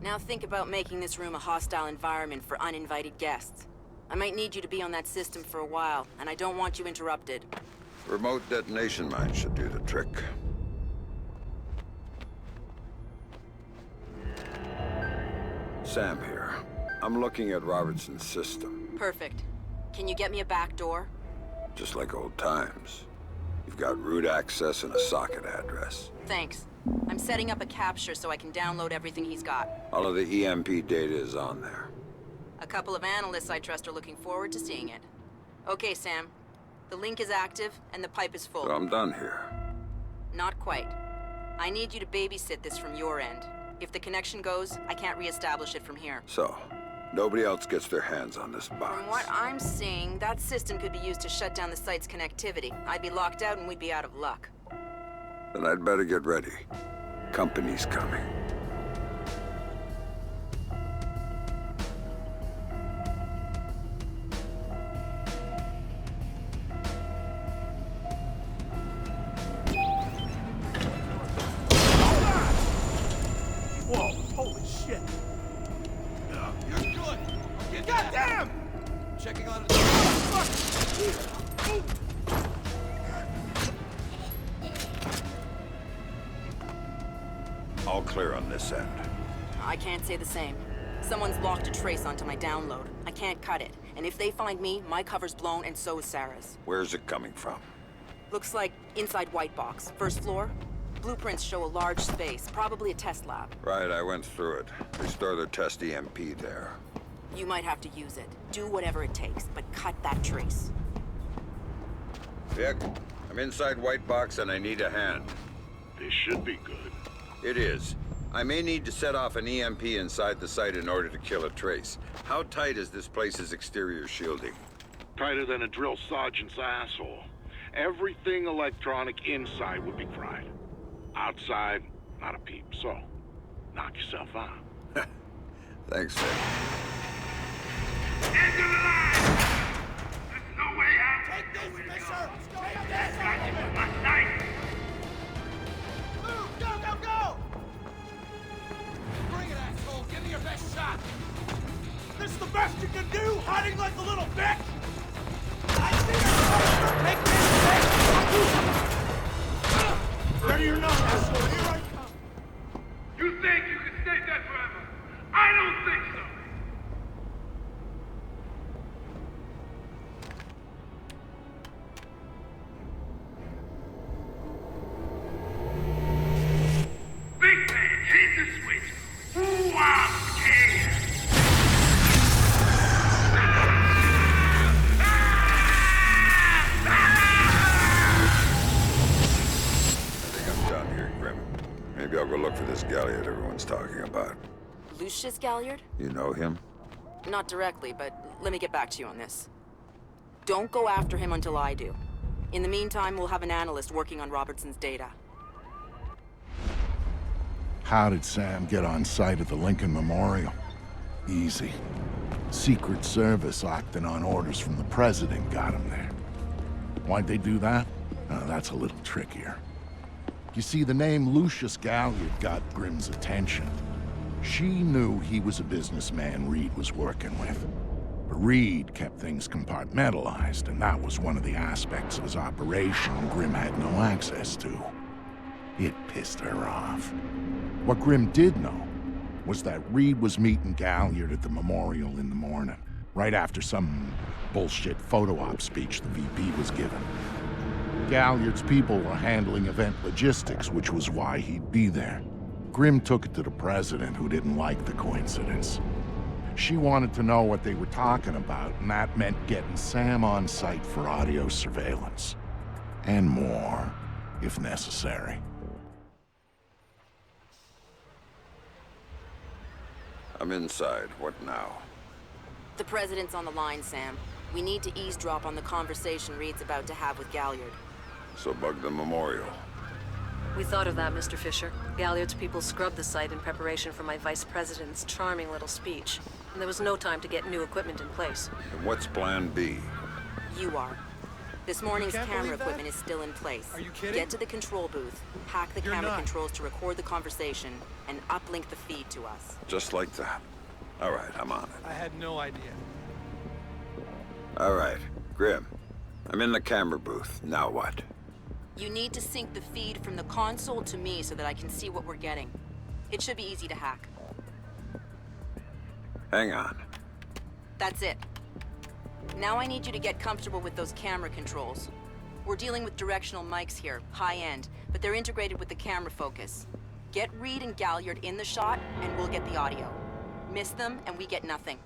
Now think about making this room a hostile environment for uninvited guests. I might need you to be on that system for a while, and I don't want you interrupted. Remote detonation mine should do the trick. Sam here. I'm looking at Robertson's system. Perfect. Can you get me a back door? Just like old times. You've got root access and a socket address. Thanks. I'm setting up a capture so I can download everything he's got. All of the EMP data is on there. A couple of analysts I trust are looking forward to seeing it. Okay, Sam. The link is active and the pipe is full. So I'm done here. Not quite. I need you to babysit this from your end. If the connection goes, I can't re-establish it from here. So, nobody else gets their hands on this box. From what I'm seeing, that system could be used to shut down the site's connectivity. I'd be locked out and we'd be out of luck. Then I'd better get ready. Company's coming. Whoa, holy shit! You're good! Goddamn! Checking on it. All clear on this end. I can't say the same. Someone's locked a trace onto my download. I can't cut it. And if they find me, my cover's blown and so is Sarah's. Where's it coming from? Looks like inside White Box. First floor. Blueprints show a large space, probably a test lab. Right, I went through it. They store their test EMP there. You might have to use it. Do whatever it takes, but cut that trace. Vic, I'm inside White Box and I need a hand. This should be good. It is. I may need to set off an EMP inside the site in order to kill a trace. How tight is this place's exterior shielding? Tighter than a drill sergeant's asshole. Everything electronic inside would be fried. Outside, not a peep. So, knock yourself out. Thanks, Sam. End of the line! There's no way out! Take this, Fisher! Take Got you this! with my sight! Move! Go, go, go! Bring it, asshole! Give me your best shot! This is the best you can do, hiding like a little bitch! I see your Take this! Ready or not, asshole, here I come! You think you can stay dead forever? I don't think so! Big man, hit the switch! Ooh, I'm scared! I think I'm done here, Grim. Maybe I'll go look for this Galliard everyone's talking about. Lucius Galliard? You know him? Not directly, but let me get back to you on this. Don't go after him until I do. In the meantime, we'll have an analyst working on Robertson's data. How did Sam get on site at the Lincoln Memorial? Easy. Secret Service acting on orders from the president got him there. Why'd they do that? That's a little trickier. You see, the name Lucius Galliard got Grimm's attention. She knew he was a businessman Reed was working with. But Reed kept things compartmentalized, and that was one of the aspects of his operation Grimm had no access to. It pissed her off. What Grimm did know was that Reed was meeting Galliard at the memorial in the morning, right after some bullshit photo op speech the VP was giving. Galliard's people were handling event logistics, which was why he'd be there. Grimm took it to the president, who didn't like the coincidence. She wanted to know what they were talking about, and that meant getting Sam on site for audio surveillance. And more, if necessary. I'm inside. What now? The president's on the line, Sam. We need to eavesdrop on the conversation Reed's about to have with Galliard. So bug the memorial. We thought of that, Mr. Fisher. Galliard's people scrubbed the site in preparation for my vice president's charming little speech. And there was no time to get new equipment in place. And what's plan B? You are. This morning's camera equipment is still in place. Are you kidding? Get to the control booth, hack the camera controls to record the conversation, and uplink the feed to us. Just like that. All right, I'm on it. I had no idea. All right, Grim. I'm in the camera booth. Now what? You need to sync the feed from the console to me so that I can see what we're getting. It should be easy to hack. Hang on. That's it. Now I need you to get comfortable with those camera controls. We're dealing with directional mics here, high-end, but they're integrated with the camera focus. Get Reed and Galliard in the shot, and we'll get the audio. Miss them, and we get nothing.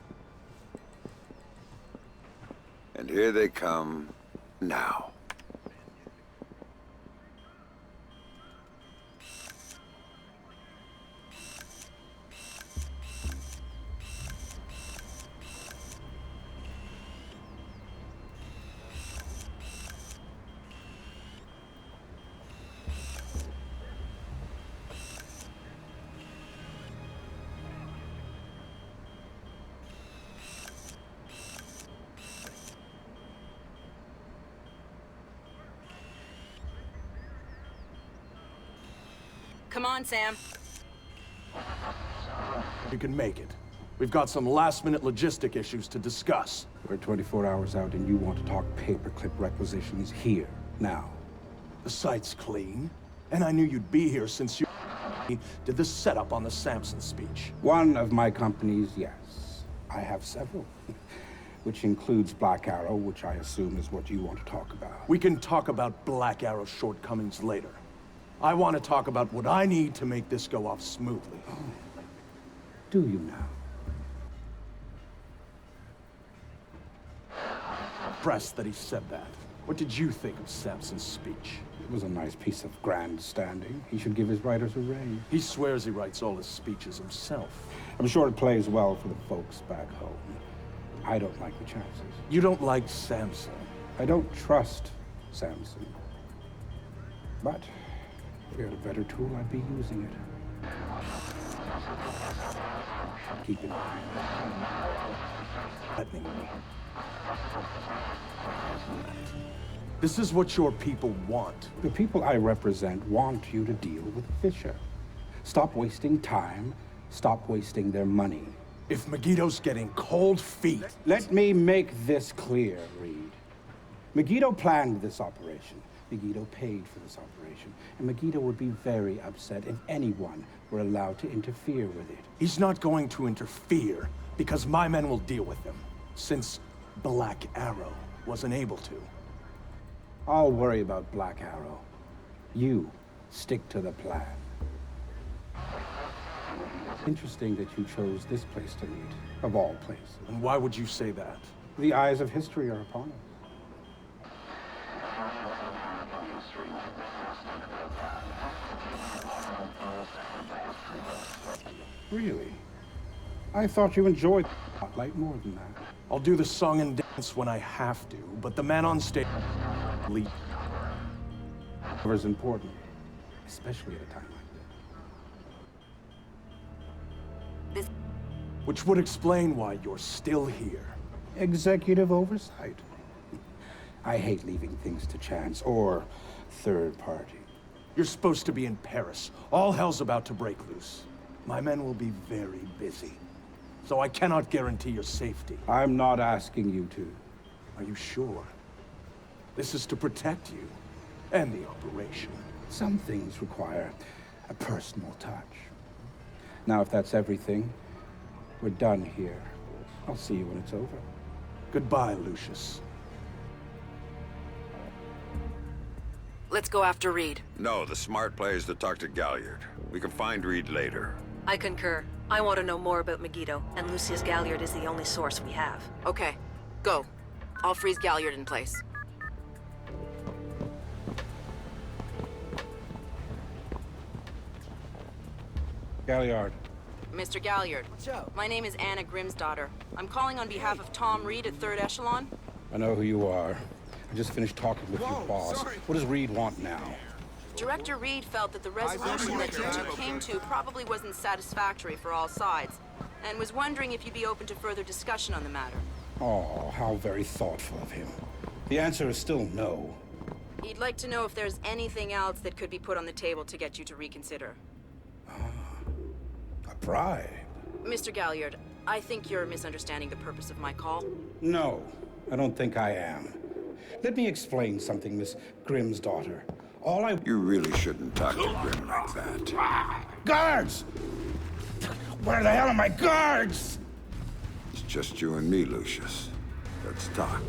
And here they come now. Come on, Sam. You can make it. We've got some last-minute logistic issues to discuss. We're 24 hours out and you want to talk paperclip requisitions here, now. The site's clean, and I knew you'd be here since you did the setup on the Samson speech. One of my companies, yes. I have several. Which includes Black Arrow, which I assume is what you want to talk about. We can talk about Black Arrow's shortcomings later. I want to talk about what I need to make this go off smoothly. Oh. Do you now? Impressed that he said that. What did you think of Samson's speech? was a nice piece of grandstanding. He should give his writers a raise. He swears he writes all his speeches himself. I'm sure it plays well for the folks back home. I don't like the chances. You don't like Samson? I don't trust Samson. But if we had a better tool, I'd be using it. Keep in mind. Threatening me. This is what your people want. The people I represent want you to deal with Fisher. Stop wasting time. Stop wasting their money. If Megiddo's getting cold feet... Let me make this clear, Reed. Megiddo planned this operation. Megiddo paid for this operation. And Megiddo would be very upset if anyone were allowed to interfere with it. He's not going to interfere because my men will deal with him, since Black Arrow wasn't able to. I'll worry about Black Arrow. You stick to the plan. Interesting that you chose this place to meet, of all places. And why would you say that? The eyes of history are upon us. Really? I thought you enjoyed the spotlight more than that. I'll do the song and dance when I have to, but the man on stage... lead. Whatever's important, especially at a time like this. Which would explain why you're still here. Executive oversight. I hate leaving things to chance or third party. You're supposed to be in Paris. All hell's about to break loose. My men will be very busy, so I cannot guarantee your safety. I'm not asking you to. Are you sure? This is to protect you and the operation. Some things require a personal touch. Now, if that's everything, we're done here. I'll see you when it's over. Goodbye, Lucius. Let's go after Reed. No, the smart play is to talk to Galliard. We can find Reed later. I concur. I want to know more about Megiddo, and Lucius Galliard is the only source we have. Okay, go. I'll freeze Galliard in place. Galliard. Mr. Galliard. What's up? My name is Anna Grimsdottir. I'm calling on behalf of Tom Reed at 3rd Echelon. I know who you are. I just finished talking with your boss. Sorry. What does Reed want now? Director Reed felt that the resolution that you two came to probably wasn't satisfactory for all sides, and was wondering if you'd be open to further discussion on the matter. Oh, how very thoughtful of him. The answer is still no. He'd like to know if there's anything else that could be put on the table to get you to reconsider. A bribe? Mr. Galliard, I think you're misunderstanding the purpose of my call. No, I don't think I am. Let me explain something, Miss Grimsdottir. You really shouldn't talk to Grim like that. Guards! Where the hell are my guards? It's just you and me, Lucius. Let's talk.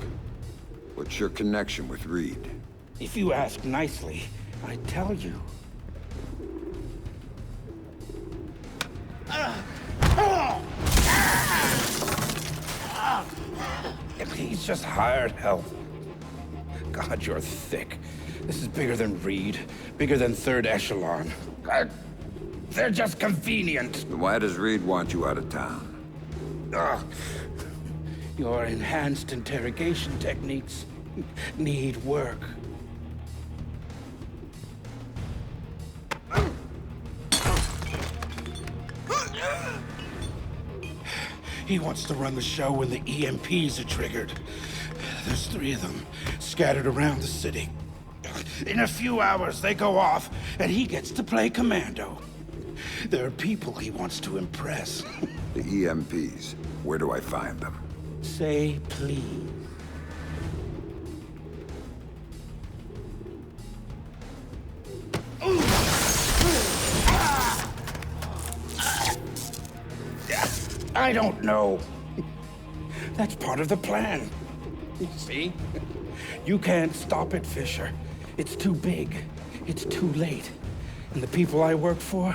What's your connection with Reed? If you ask nicely, I'd tell you. He's just hired help. God, you're thick. This is bigger than Reed, bigger than 3rd Echelon. They're just convenient. Why does Reed want you out of town? Your enhanced interrogation techniques need work. He wants to run the show when the EMPs are triggered. There's 3 of them scattered around the city. In a few hours, they go off, and he gets to play commando. There are people he wants to impress. The EMPs. Where do I find them? Say please. I don't know. That's part of the plan. You see? You can't stop it, Fisher. It's too big. It's too late. And the people I work for,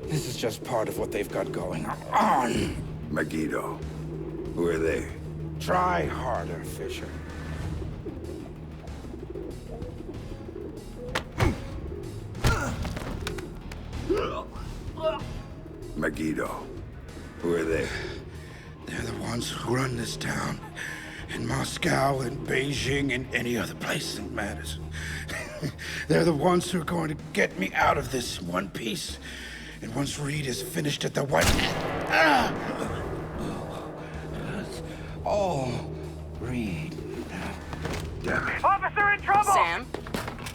this is just part of what they've got going on. Megiddo. Who are they? Try harder, Fisher. Megiddo. Who are they? They're the ones who run this town. In Moscow and Beijing and any other place that matters. They're the ones who are going to get me out of this in one piece. And once Reed is finished at the White... all Reed. Damn it. Officer in trouble! Sam,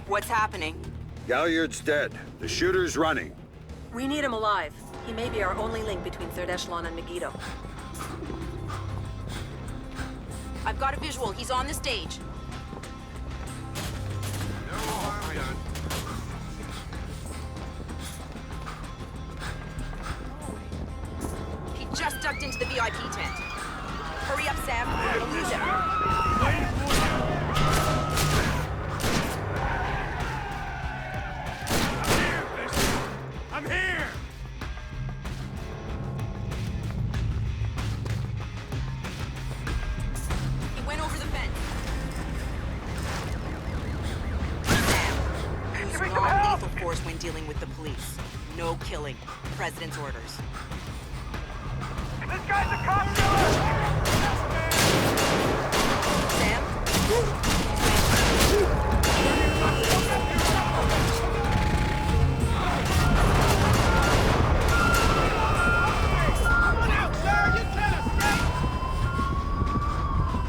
what's happening? Galliard's dead. The shooter's running. We need him alive. He may be our only link between Third Echelon and Megiddo. I've got a visual. He's on the stage. He just ducked into the VIP tent. Hurry up, Sam. We're gonna lose him. I'm here! He went over the fence. Sam, use non-lethal force when dealing with the police. No killing. President's orders. This guy's a cop! Sam?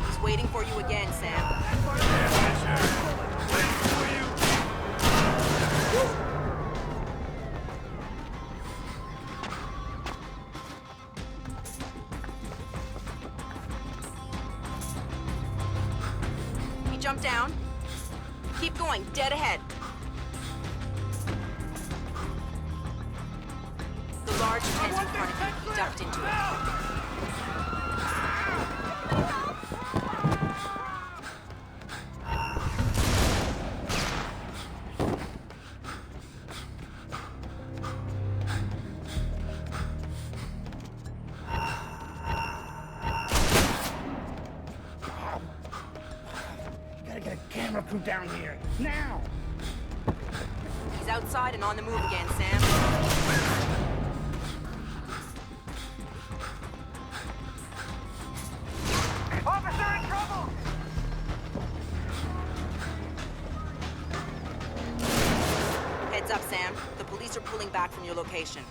He's waiting for you again, Sam. He jumped down. Keep going, dead ahead. The large tent in front of you, he ducked into it. Gotta get a camera crew down here, now! He's outside and on the move again, Sam. Officer in trouble! Heads up, Sam. The police are pulling back from your location.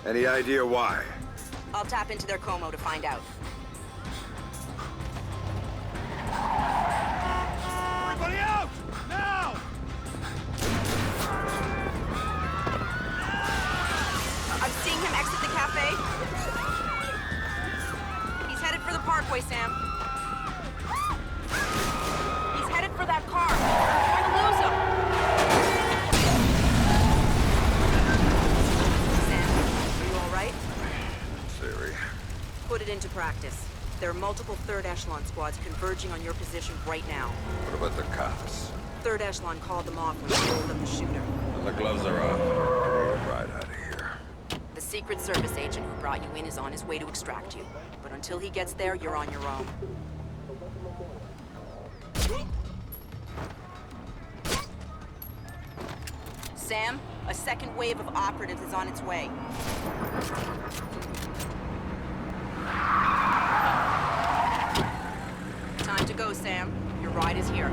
Any idea why? I'll tap into their Como to find out. Everybody out! Now! I'm seeing him exit the cafe. He's headed for the parkway, Sam. He's headed for that car. We're going to lose him. Sam, are you all right? Theory. Put it into practice. There are multiple Third Echelon squads converging on your position right now. What about the cops? Third Echelon called them off when they rolled up the shooter. And the gloves are off. We're right out of here. The Secret Service agent who brought you in is on his way to extract you. But until he gets there, you're on your own. Sam, a second wave of operatives is on its way. Time to go, Sam. Your ride is here.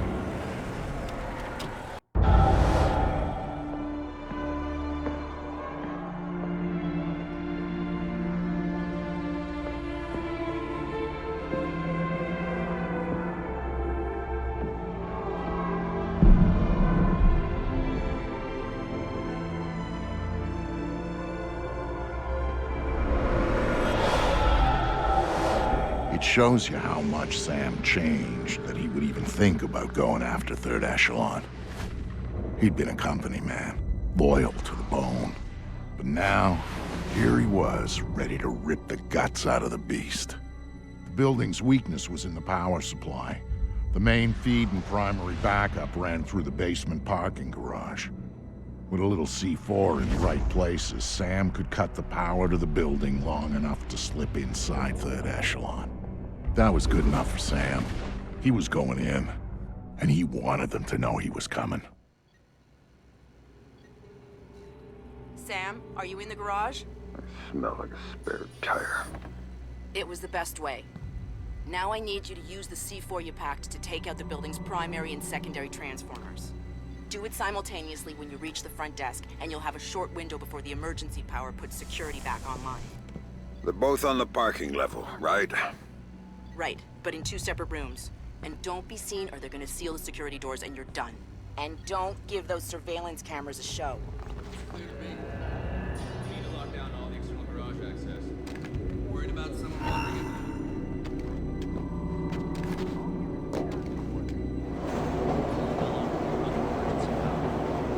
It shows you how much Sam changed that he would even think about going after Third Echelon. He'd been a company man, loyal to the bone. But now, here he was, ready to rip the guts out of the beast. The building's weakness was in the power supply. The main feed and primary backup ran through the basement parking garage. With a little C4 in the right places, Sam could cut the power to the building long enough to slip inside Third Echelon. That was good enough for Sam. He was going in, and he wanted them to know he was coming. Sam, are you in the garage? I smell like a spare tire. It was the best way. Now I need you to use the C4 you packed to take out the building's primary and secondary transformers. Do it simultaneously when you reach the front desk, and you'll have a short window before the emergency power puts security back online. They're both on the parking level, right? Right, but in 2 separate rooms. And don't be seen or they're gonna seal the security doors and you're done. And don't give those surveillance cameras a show. Clear to me. We need to lock down all the external garage access. Worried about someone wandering in.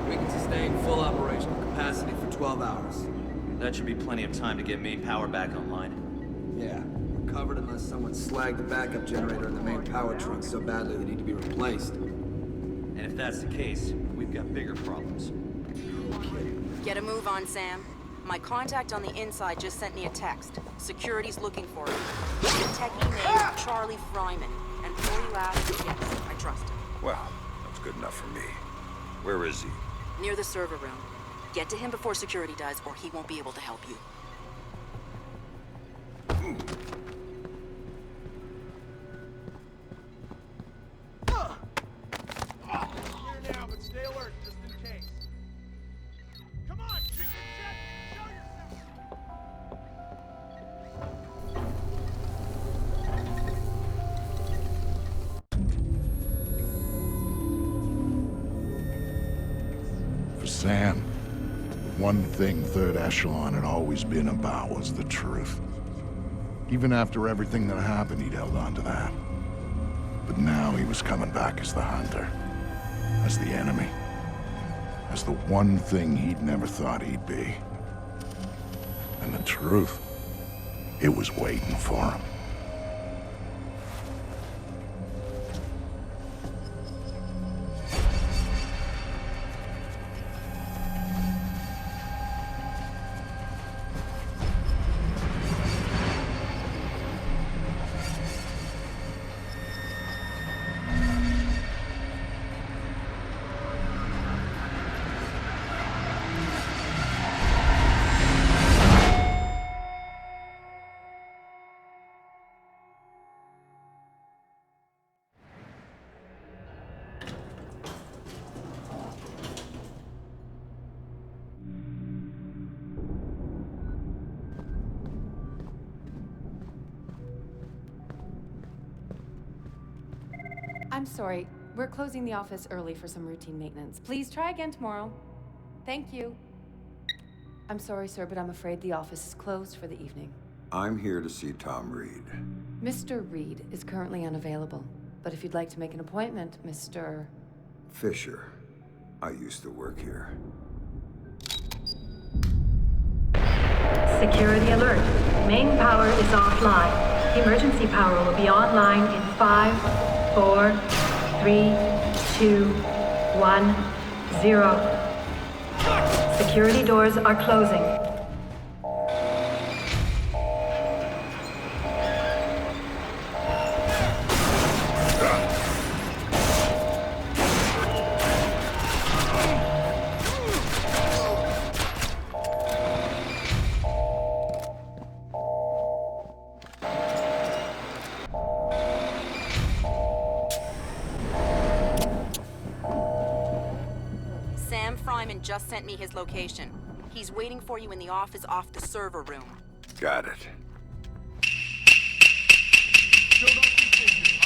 We can sustain full operational capacity for 12 hours. That should be plenty of time to get main power back online. Yeah, we're covered unless someone slagged the backup generator in the main power trunk so badly they need to be replaced. And if that's the case, we've got bigger problems. Get a move on, Sam. My contact on the inside just sent me a text. Security's looking for him. He's a techie named Charlie Fryman. And before you ask, yes, I trust him. Well, that's good enough for me. Where is he? Near the server room. Get to him before security does, or he won't be able to help you. Here now, but stay alert just in case. Come on, chicken check, show yourself. For Sam, one thing Third Echelon had always been about was the truth. Even after everything that happened, he'd held on to that. But now he was coming back as the hunter, as the enemy, as the one thing he'd never thought he'd be. And the truth, it was waiting for him. I'm sorry. We're closing the office early for some routine maintenance. Please try again tomorrow. Thank you. I'm sorry, sir, but I'm afraid the office is closed for the evening. I'm here to see Tom Reed. Mr. Reed is currently unavailable. But if you'd like to make an appointment, Mr. Fisher. I used to work here. Security alert. Main power is offline. Emergency power will be online in 5, 4, 3, 2, 1, 0. Security doors are closing. Just sent me his location. He's waiting for you in the office off the server room. Got it. Are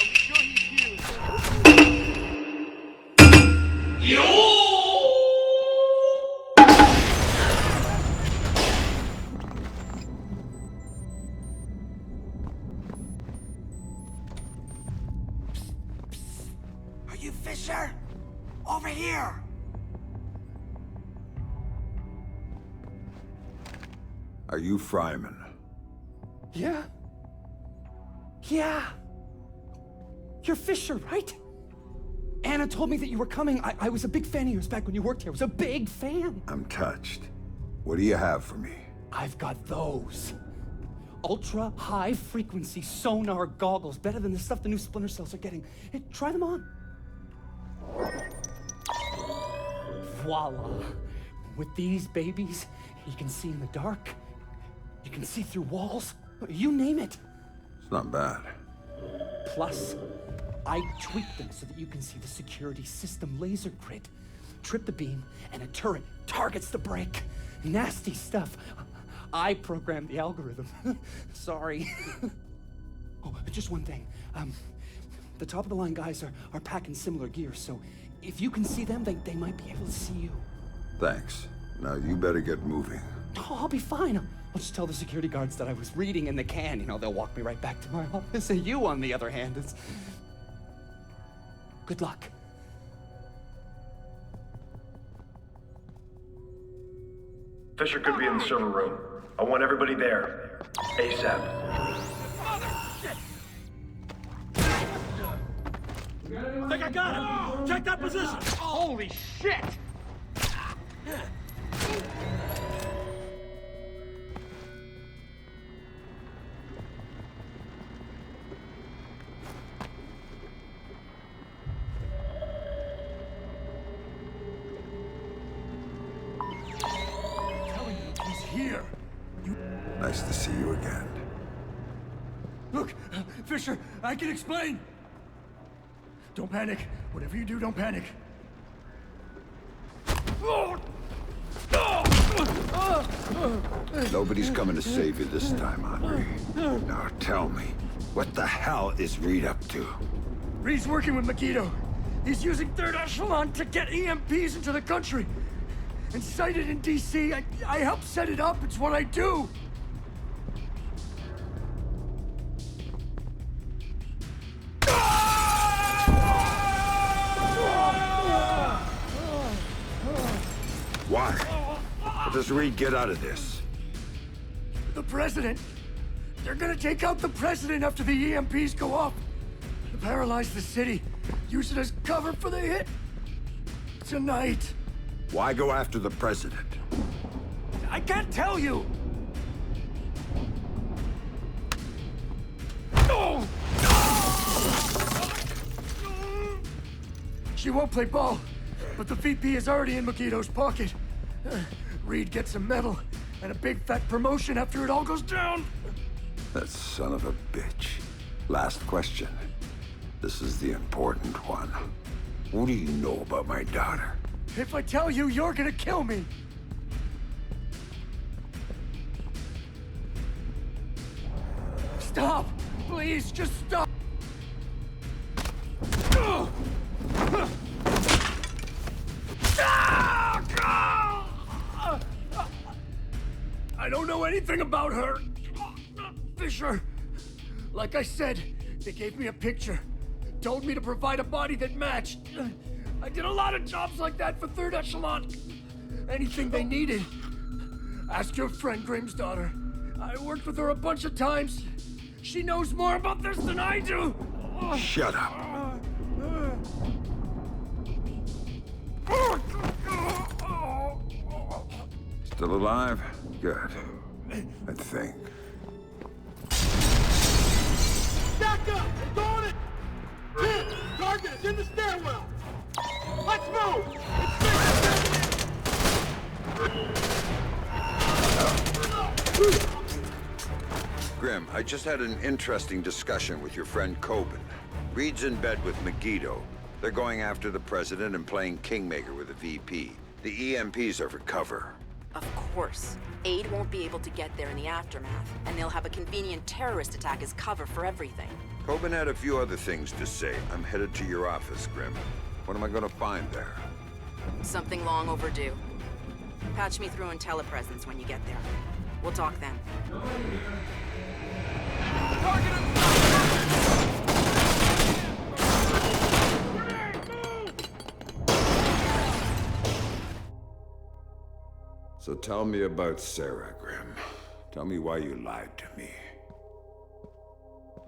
we sure he's here? Are you Fisher? Over here! Are you Fryman? Yeah. Yeah. You're Fisher, right? Anna told me that you were coming. I was a big fan of yours back when you worked here. I was a big fan. I'm touched. What do you have for me? I've got those. Ultra high frequency sonar goggles. Better than the stuff the new Splinter cells are getting. Hey, try them on. Voila. With these babies, you can see in the dark. You can see through walls. You name it. It's not bad. Plus, I tweaked them so that you can see the security system laser grid. Trip the beam, and a turret targets the break. Nasty stuff. I programmed the algorithm. Sorry. Oh, just one thing. The top-of-the-line guys are packing similar gear, so if you can see them, they might be able to see you. Thanks. Now you better get moving. Oh, I'll be fine. I'll just tell the security guards that I was reading in the can. You know, they'll walk me right back to my office. And you, on the other hand, is... Good luck. Fisher could be in the server room. I want everybody there. ASAP. I think I got him! Take that position! Holy shit! Here. Nice to see you again. Look, Fisher, I can explain. Don't panic. Whatever you do, don't panic. Nobody's coming to save you this time, Henry. Now tell me, what the hell is Reed up to? Reed's working with Megiddo. He's using third echelon to get EMPs into the country. And sighted in DC, I help set it up. It's what I do. Why? What does Reed get out of this? The president. They're gonna take out the president after the EMPs go off. Paralyze the city. Use it as cover for the hit. Tonight. Why go after the president? I can't tell you! She won't play ball, but the VP is already in Megiddo's pocket. Reed gets a medal and a big fat promotion after it all goes down. That son of a bitch. Last question. This is the important one. What do you know about my daughter? If I tell you, you're gonna kill me. Stop! Please, just stop! I don't know anything about her. Fisher. Like I said, they gave me a picture. Told me to provide a body that matched. I did a lot of jobs like that for third echelon. Anything they needed. Ask your friend Grimm's daughter. I worked with her a bunch of times. She knows more about this than I do. Shut up. Still alive? Good. I think. Back up! It's on it! Hit! Target is in the stairwell! Let's move! Grim, I just had an interesting discussion with your friend Coben. Reed's in bed with Megiddo. They're going after the president and playing Kingmaker with the VP. The EMPs are for cover. Of course. Aid won't be able to get there in the aftermath, and they'll have a convenient terrorist attack as cover for everything. Coben had a few other things to say. I'm headed to your office, Grim. What am I gonna find there? Something long overdue. Patch me through in telepresence when you get there. We'll talk then. So tell me about Sarah, Grim. Tell me why you lied to me.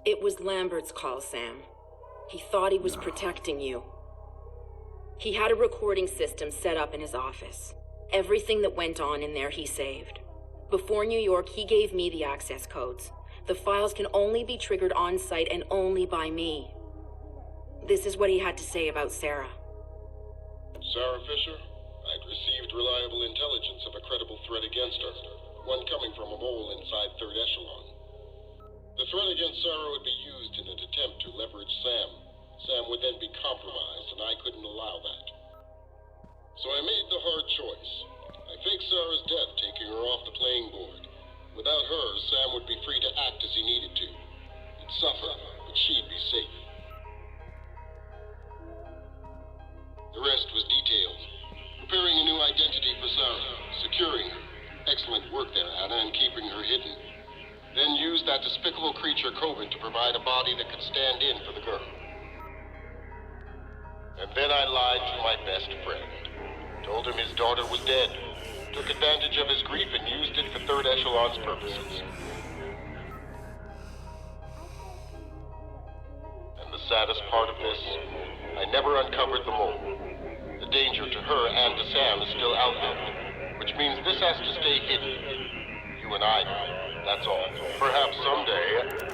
It was Lambert's call, Sam. He thought he was protecting you. He had a recording system set up in his office. Everything that went on in there he saved. Before New York, he gave me the access codes. The files can only be triggered on-site and only by me. This is what he had to say about Sarah. Sarah Fisher? I'd received reliable intelligence of a credible threat against her. one coming from a mole inside Third Echelon. The threat against Sarah would be used in an attempt to leverage Sam. Sam would then be compromised, and I couldn't allow that. So I made the hard choice. I faked Sarah's death, taking her off the playing board. Without her, Sam would be free to act as he needed to. He'd suffer, but she'd be safe. The rest was detailed. Preparing a new identity for Sarah, securing her. Excellent work there, Anna, in keeping her hidden. Then used that despicable creature, Coven, to provide a body that could stand in for the girl. And then I lied to my best friend. Told him his daughter was dead. Took advantage of his grief and used it for Third Echelon's purposes. And the saddest part of this, I never uncovered the mole. The danger to her and to Sam is still out there, which means this has to stay hidden. You and I know. That's all. Perhaps someday...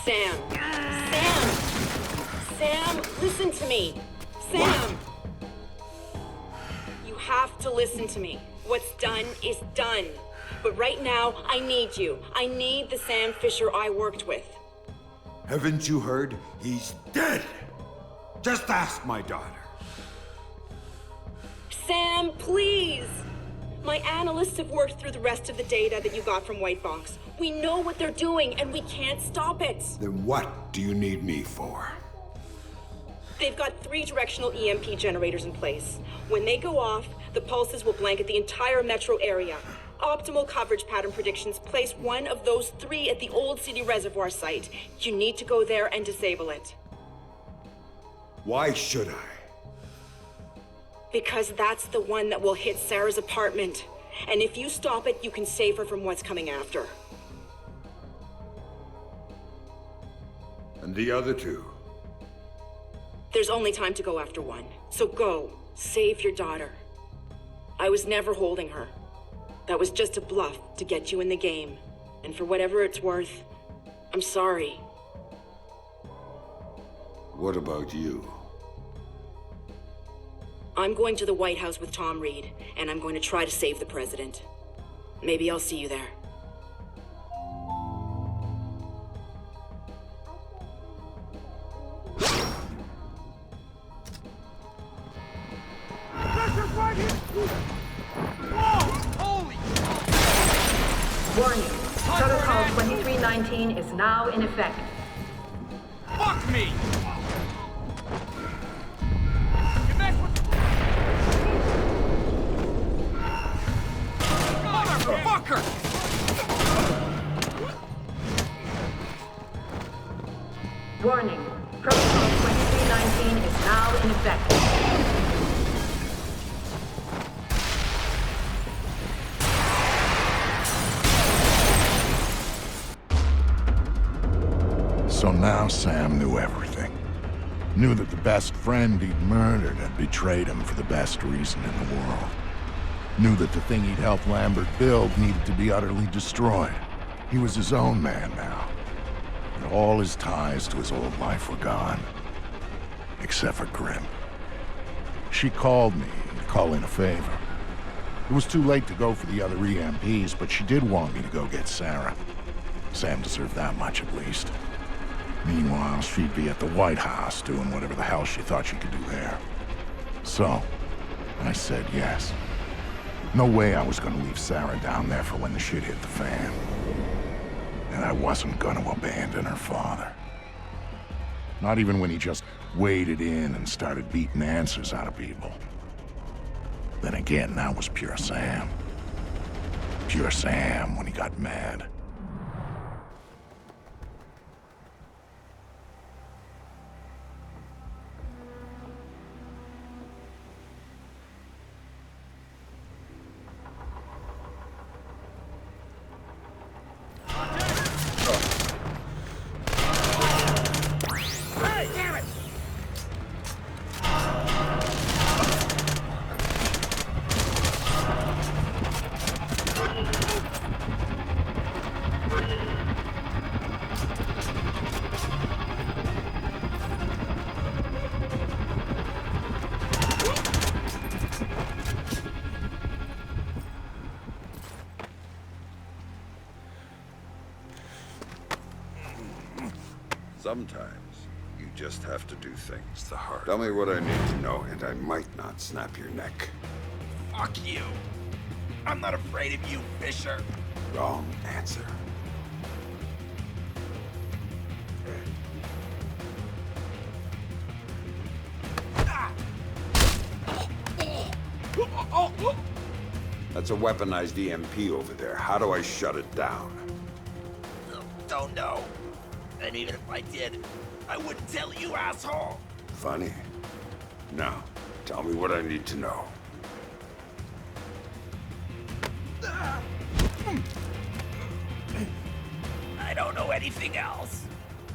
Sam! Sam, listen to me! Sam! What? You have to listen to me. What's done is done. But right now, I need you. I need the Sam Fishер I worked with. Haven't you heard? He's dead! Just ask my daughter. Sam, please! My analysts have worked through the rest of the data that you got from White Box. We know what they're doing, and we can't stop it. Then what do you need me for? They've got 3 directional EMP generators in place. When they go off, the pulses will blanket the entire metro area. Optimal coverage pattern predictions place one of those 3 at the Old City Reservoir site. You need to go there and disable it. Why should I? Because that's the one that will hit Sarah's apartment. And if you stop it, you can save her from what's coming after. And the other 2? There's only time to go after one. So go, save your daughter. I was never holding her. That was just a bluff to get you in the game. And for whatever it's worth, I'm sorry. What about you? I'm going to the White House with Tom Reed, and I'm going to try to save the president. Maybe I'll see you there. Warning, Protocol 2319 is now in effect. Fuck me! Motherfucker! Warning, Protocol 2319 is now in effect. So now Sam knew everything. Knew that the best friend he'd murdered had betrayed him for the best reason in the world. Knew that the thing he'd helped Lambert build needed to be utterly destroyed. He was his own man now. And all his ties to his old life were gone. Except for Grim. She called me to call in a favor. It was too late to go for the other EMPs, but she did want me to go get Sarah. Sam deserved that much at least. Meanwhile, she'd be at the White House doing whatever the hell she thought she could do there. So, I said yes. No way I was gonna leave Sarah down there for when the shit hit the fan. And I wasn't gonna abandon her father. Not even when he just waded in and started beating answers out of people. Then again, that was pure Sam. Pure Sam when he got mad. Sometimes you just have to do things the hard way. Tell me what I need to know, and I might not snap your neck. Fuck you. I'm not afraid of you, Fisher. Wrong answer. That's a weaponized EMP over there. How do I shut it down? Don't know. And even if I did, I wouldn't tell you, asshole. Funny. Now, tell me what I need to know. I don't know anything else.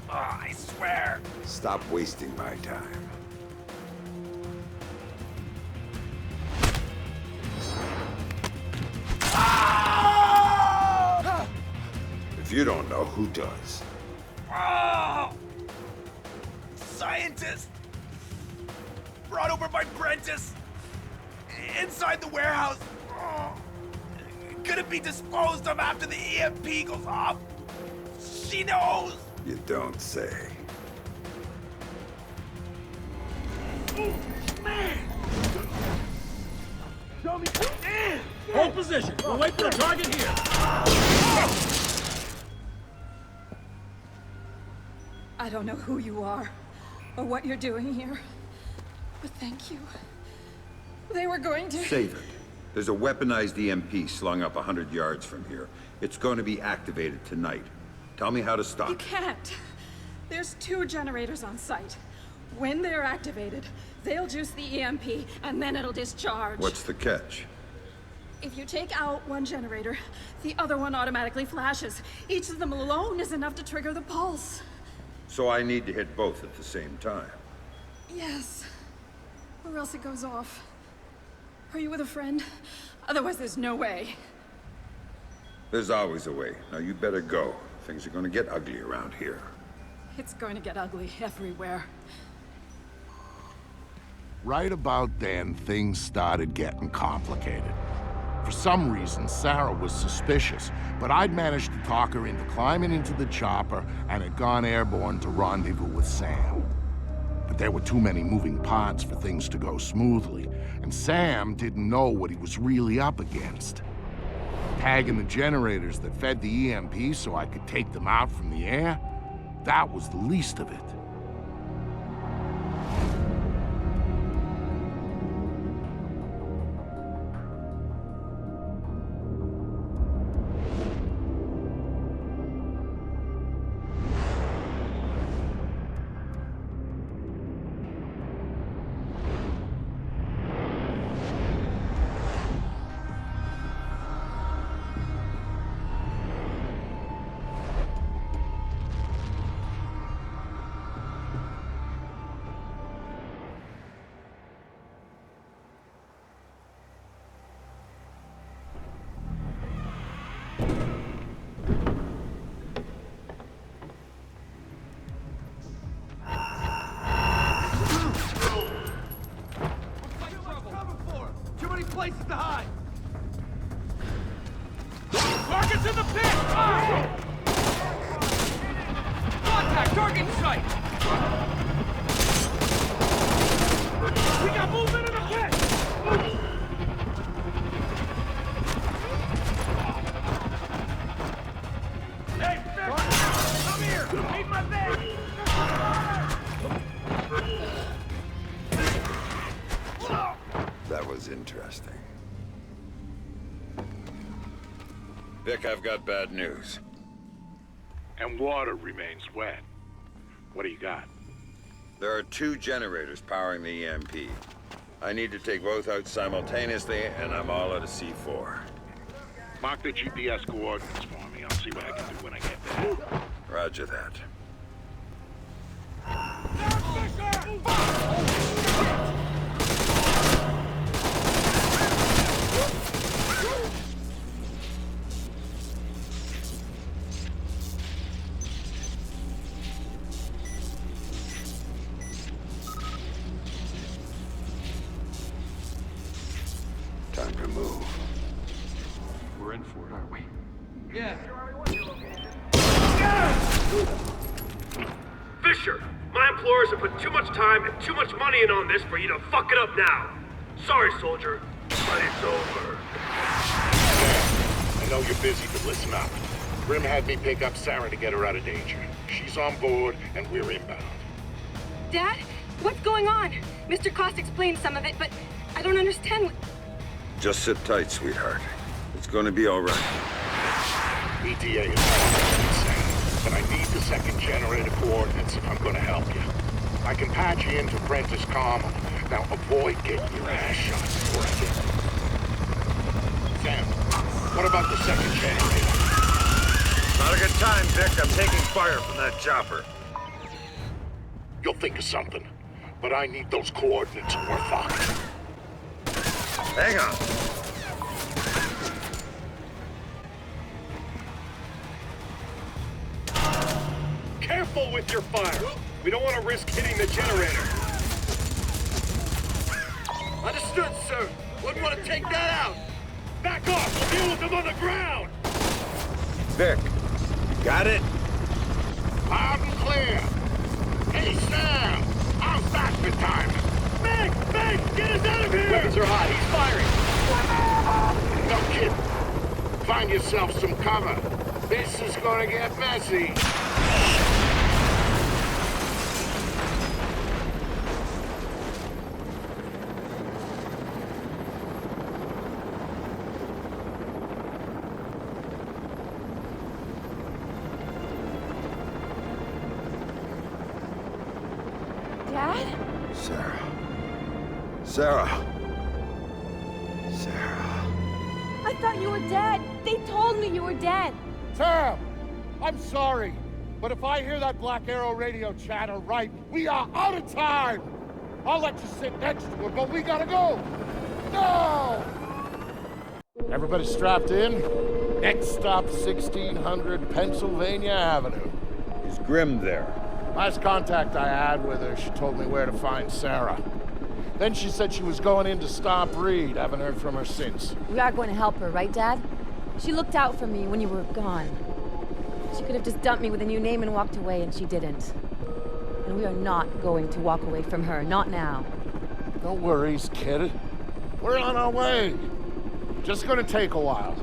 Oh, I swear. Stop wasting my time. If you don't know, who does? Oh! Scientist! Brought over by Prentice! Inside the warehouse! Oh. Couldn't be disposed of after the EMP goes off! She knows! You don't say. Oh, man! Show me! Hold position! We'll wait for the target here! I don't know who you are, or what you're doing here, but thank you. They were going to... Save it. There's a weaponized EMP slung up 100 yards from here. It's going to be activated tonight. Tell me how to stop You it. can't. There's 2 generators on site. When they're activated, they'll juice the EMP, and then it'll discharge. What's the catch? If you take out one generator, the other one automatically flashes. Each of them alone is enough to trigger the pulse. So I need to hit both at the same time. Yes. Or else it goes off. Are you with a friend? Otherwise, there's no way. There's always a way. Now you better go. Things are going to get ugly around here. It's going to get ugly everywhere. Right about then, things started getting complicated. For some reason, Sarah was suspicious, but I'd managed to talk her into climbing into the chopper and had gone airborne to rendezvous with Sam. But there were too many moving parts for things to go smoothly, and Sam didn't know what he was really up against. Tagging the generators that fed the EMP so I could take them out from the air, that was the least of it. Places to hide! Target's in the pit! Ah! Contact! Target in sight! We got movement in the pit! Hey, Fisher! Come here! Need my bag! That was interesting. Vic, I've got bad news. And water remains wet. What do you got? There are 2 generators powering the EMP. I need to take both out simultaneously, and I'm all out of C4. Mark the GPS coordinates for me. I'll see what I can do when I get there. Roger that. Time to move. We're in for it, aren't we? Yeah. employers have put too much time and too much money in on this for you to fuck it up now. Sorry, soldier, but it's over. I know you're busy, but listen up. Grim had me pick up Sarah to get her out of danger. She's on board, and we're inbound. Dad? What's going on? Mr. Cost explained some of it, but I don't understand what... Just sit tight, sweetheart. It's gonna be all right. ETA is not, but I need the second generator coordinates if I'm gonna help you. I can patch you into Prentice Carmel. Now avoid getting your ass shot before I get there. Sam, what about the second generator? Not a good time, Vic. I'm taking fire from that chopper. You'll think of something, but I need those coordinates or we're fucked. Hang on. Careful with your fire. We don't want to risk hitting the generator. Understood, sir. Wouldn't want to take that out. Back off. We'll deal with them on the ground. Vic, you got it? Loud and clear. Hey, Sam! How's that for time? Meg! Meg! Get us out of here! Weapons are hot. He's firing. No kid. Find yourself some cover. This is gonna get messy. Dad? Sarah. I thought you were dead. They told me you were dead. Sam! I'm sorry, but if I hear that Black Arrow radio chatter right, we are out of time! I'll let you sit next to it, but we gotta go! No! Everybody strapped in? Next stop, 1600 Pennsylvania Avenue. Is Grim there? Last contact I had with her, she told me where to find Sarah. Then she said she was going in to stop Reed. Haven't heard from her since. We are going to help her, right, Dad? She looked out for me when you were gone. She could have just dumped me with a new name and walked away, and she didn't. And we are not going to walk away from her, not now. No worries, kid. We're on our way. Just gonna take a while.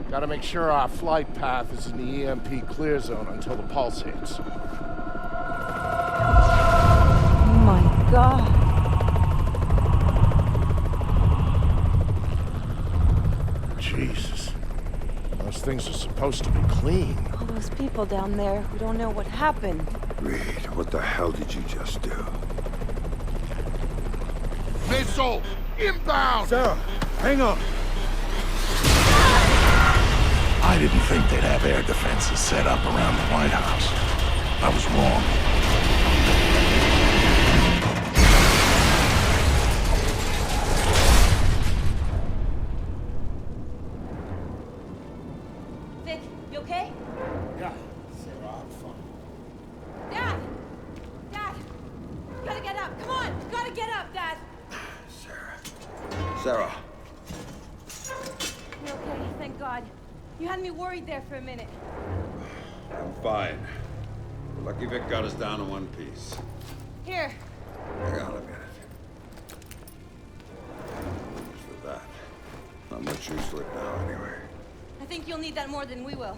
Gotta make sure our flight path is in the EMP clear zone until the pulse hits. Oh my God. Jesus. Those things are supposed to be clean. All those people down there who don't know what happened. Reed, what the hell did you just do? Missile! Inbound! Sarah, hang on! I didn't think they'd have air defenses set up around the White House. I was wrong. Vic, you okay? Yeah, Sarah, I'm fine. Dad! Dad! You gotta get up! Come on! You gotta get up, Dad! Sarah. You're okay, thank God. You had me worried there for a minute. I'm fine. Lucky Vic got us down in one piece. Here. Hang on a minute. Thanks for that. Not much use to it now, anyway. I think you'll need that more than we will.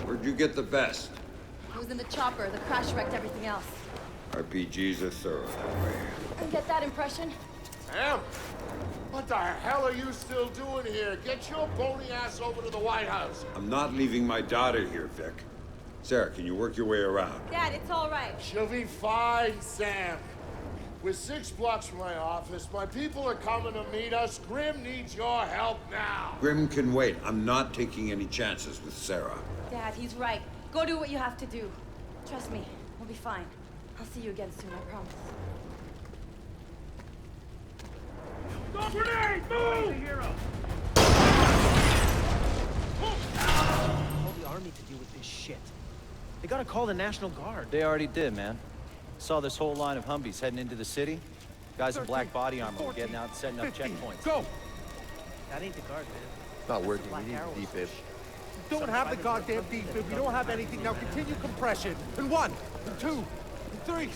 Where'd you get the vest? It was in the chopper. The crash wrecked everything else. RPGs are thorough that way. I get that impression. Sam? What the hell are you still doing here? Get your bony ass over to the White House. I'm not leaving my daughter here, Vic. Sarah, can you work your way around? Dad, it's all right. She'll be fine, Sam. We're 6 blocks from my office. My people are coming to meet us. Grim needs your help now. Grim can wait. I'm not taking any chances with Sarah. Dad, he's right. Go do what you have to do. Trust me, we'll be fine. I'll see you again soon, I promise. Grenade! Move! Hero. Call the army to deal with this shit. They gotta call the National Guard. They already did, man. Saw this whole line of Humvees heading into the city. Guys in black body armor were getting out and setting up checkpoints. Go! That ain't the guard, man. Not working. Black We need Arrow to deep or in. some shit. don't have the goddamn defib. We don't have anything. Now continue compression. And 1, and 2, and 3.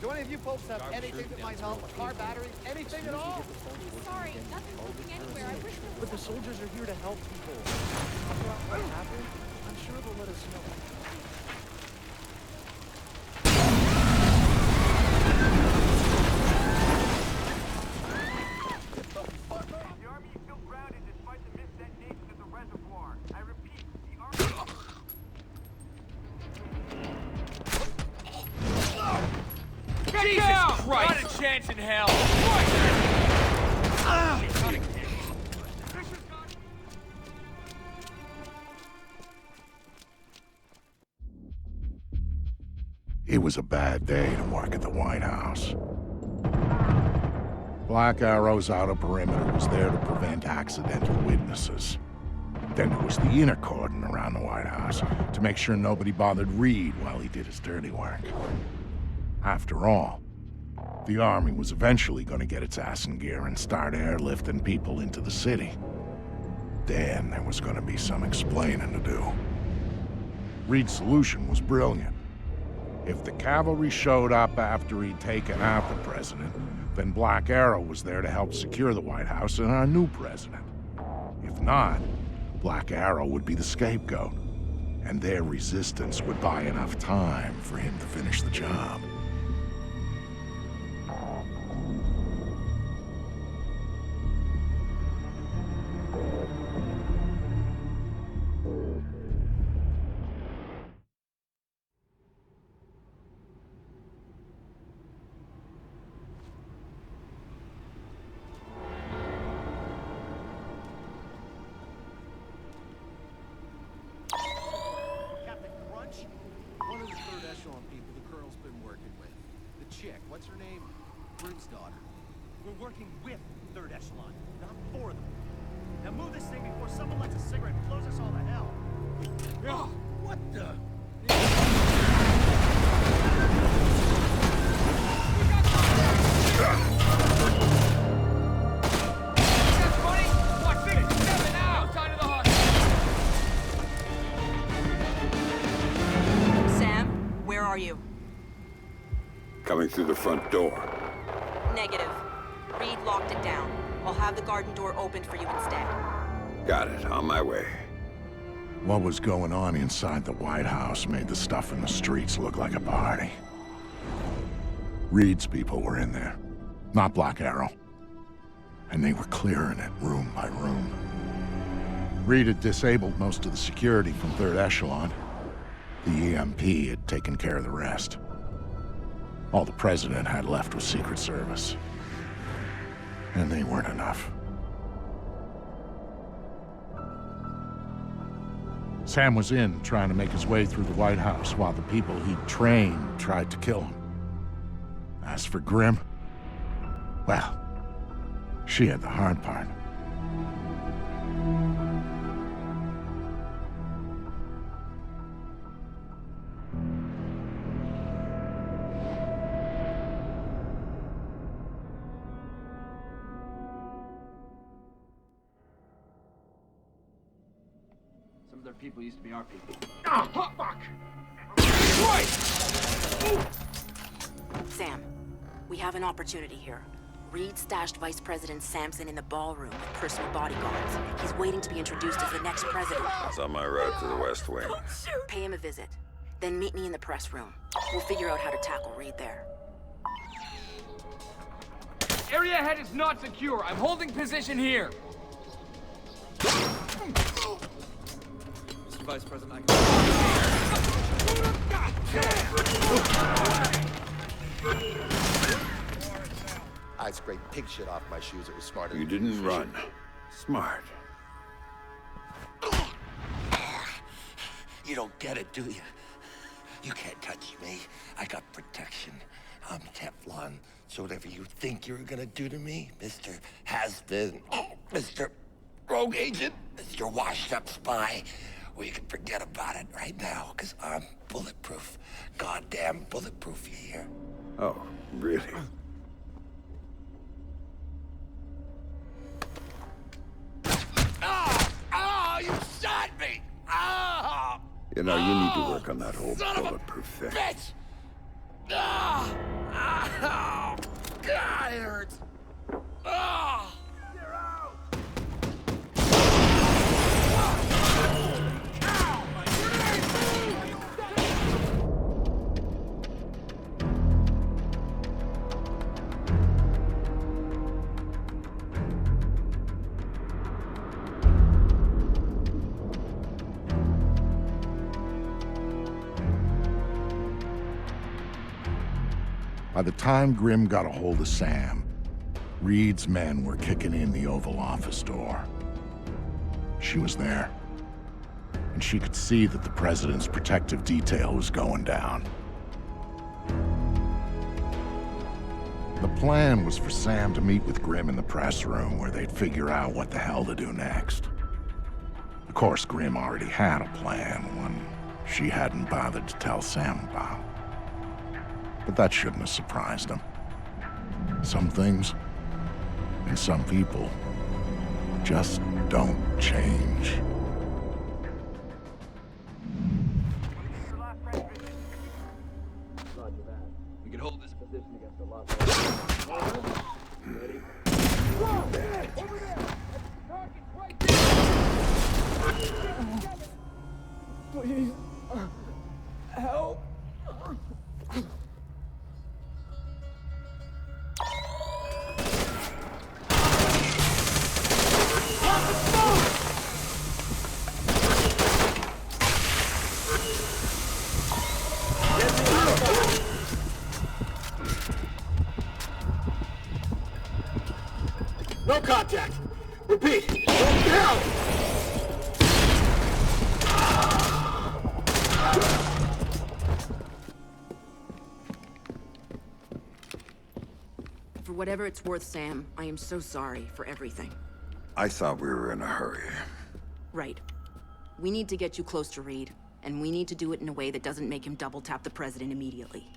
Do any of you folks have anything that might help? A car battery? Anything at all? Sorry, nothing's moving anywhere. I wish there was. But the soldiers are here to help people. What happened? I'm sure they'll let us know. The army is still grounded despite the missed detonation at the reservoir. I repeat, the army... Jesus Christ! Not a chance in hell! It was a bad day to work at the White House. Black Arrow's outer perimeter was there to prevent accidental witnesses. Then there was the inner cordon around the White House to make sure nobody bothered Reed while he did his dirty work. After all, the army was eventually going to get its ass in gear and start airlifting people into the city. Then there was going to be some explaining to do. Reed's solution was brilliant. If the cavalry showed up after he'd taken out the president, then Black Arrow was there to help secure the White House and our new president. If not, Black Arrow would be the scapegoat, and their resistance would buy enough time for him to finish the job. One of the third echelon people the Colonel's been working with. The chick, what's her name? Grim's daughter. We're working with third echelon, not for them. Now move this thing before someone lights a cigarette and blows us all to hell. Oh, what the? That's funny? Watch this! 7 now! Outside of the hospital! Sam, where are you? Coming through the front door. Negative. Reed locked it down. I'll have the garden door opened for you instead. Got it. On my way. What was going on inside the White House made the stuff in the streets look like a party. Reed's people were in there, not Black Arrow. And they were clearing it room by room. Reed had disabled most of the security from third echelon. The EMP had taken care of the rest. All the president had left was Secret Service. And they weren't enough. Sam was in, trying to make his way through the White House while the people he'd trained tried to kill him. As for Grim, well, she had the hard part. Some of their people used to be our people. Oh, fuck! Sam, we have an opportunity here. Reed stashed Vice President Sampson in the ballroom with personal bodyguards. He's waiting to be introduced as the next president. It's on my route to the West Wing. Pay him a visit. Then meet me in the press room. We'll figure out how to tackle Reed there. Area ahead is not secure. I'm holding position here. Mr. Vice President, I scraped pig shit off my shoes. It was smart. You didn't run. Smart. You don't get it, do you? You can't touch me. I got protection. I'm Teflon. So whatever you think you're gonna do to me, Mr. Has-Been, Mr. Rogue Agent, Mr. Washed-Up Spy, well, you can forget about it right now, because I'm bulletproof. Goddamn bulletproof, you hear? Oh, really? Oh, you shot me! You know, you need to work on that whole bulletproof thing. Bitch! Ah! Ah! Oh, God, it hurts. Ah! You're out! By the time Grimm got a hold of Sam, Reed's men were kicking in the Oval Office door. She was there, and she could see that the president's protective detail was going down. The plan was for Sam to meet with Grimm in the press room where they'd figure out what the hell to do next. Of course, Grimm already had a plan, one she hadn't bothered to tell Sam about. But that shouldn't have surprised him. Some things and some people just don't change. We can hold this position against the lot. Ready? Over there! Target's right there! Please, help! No contact! Repeat! No down! For whatever it's worth, Sam, I am so sorry for everything. I thought we were in a hurry. Right. We need to get you close to Reed, and we need to do it in a way that doesn't make him double-tap the president immediately.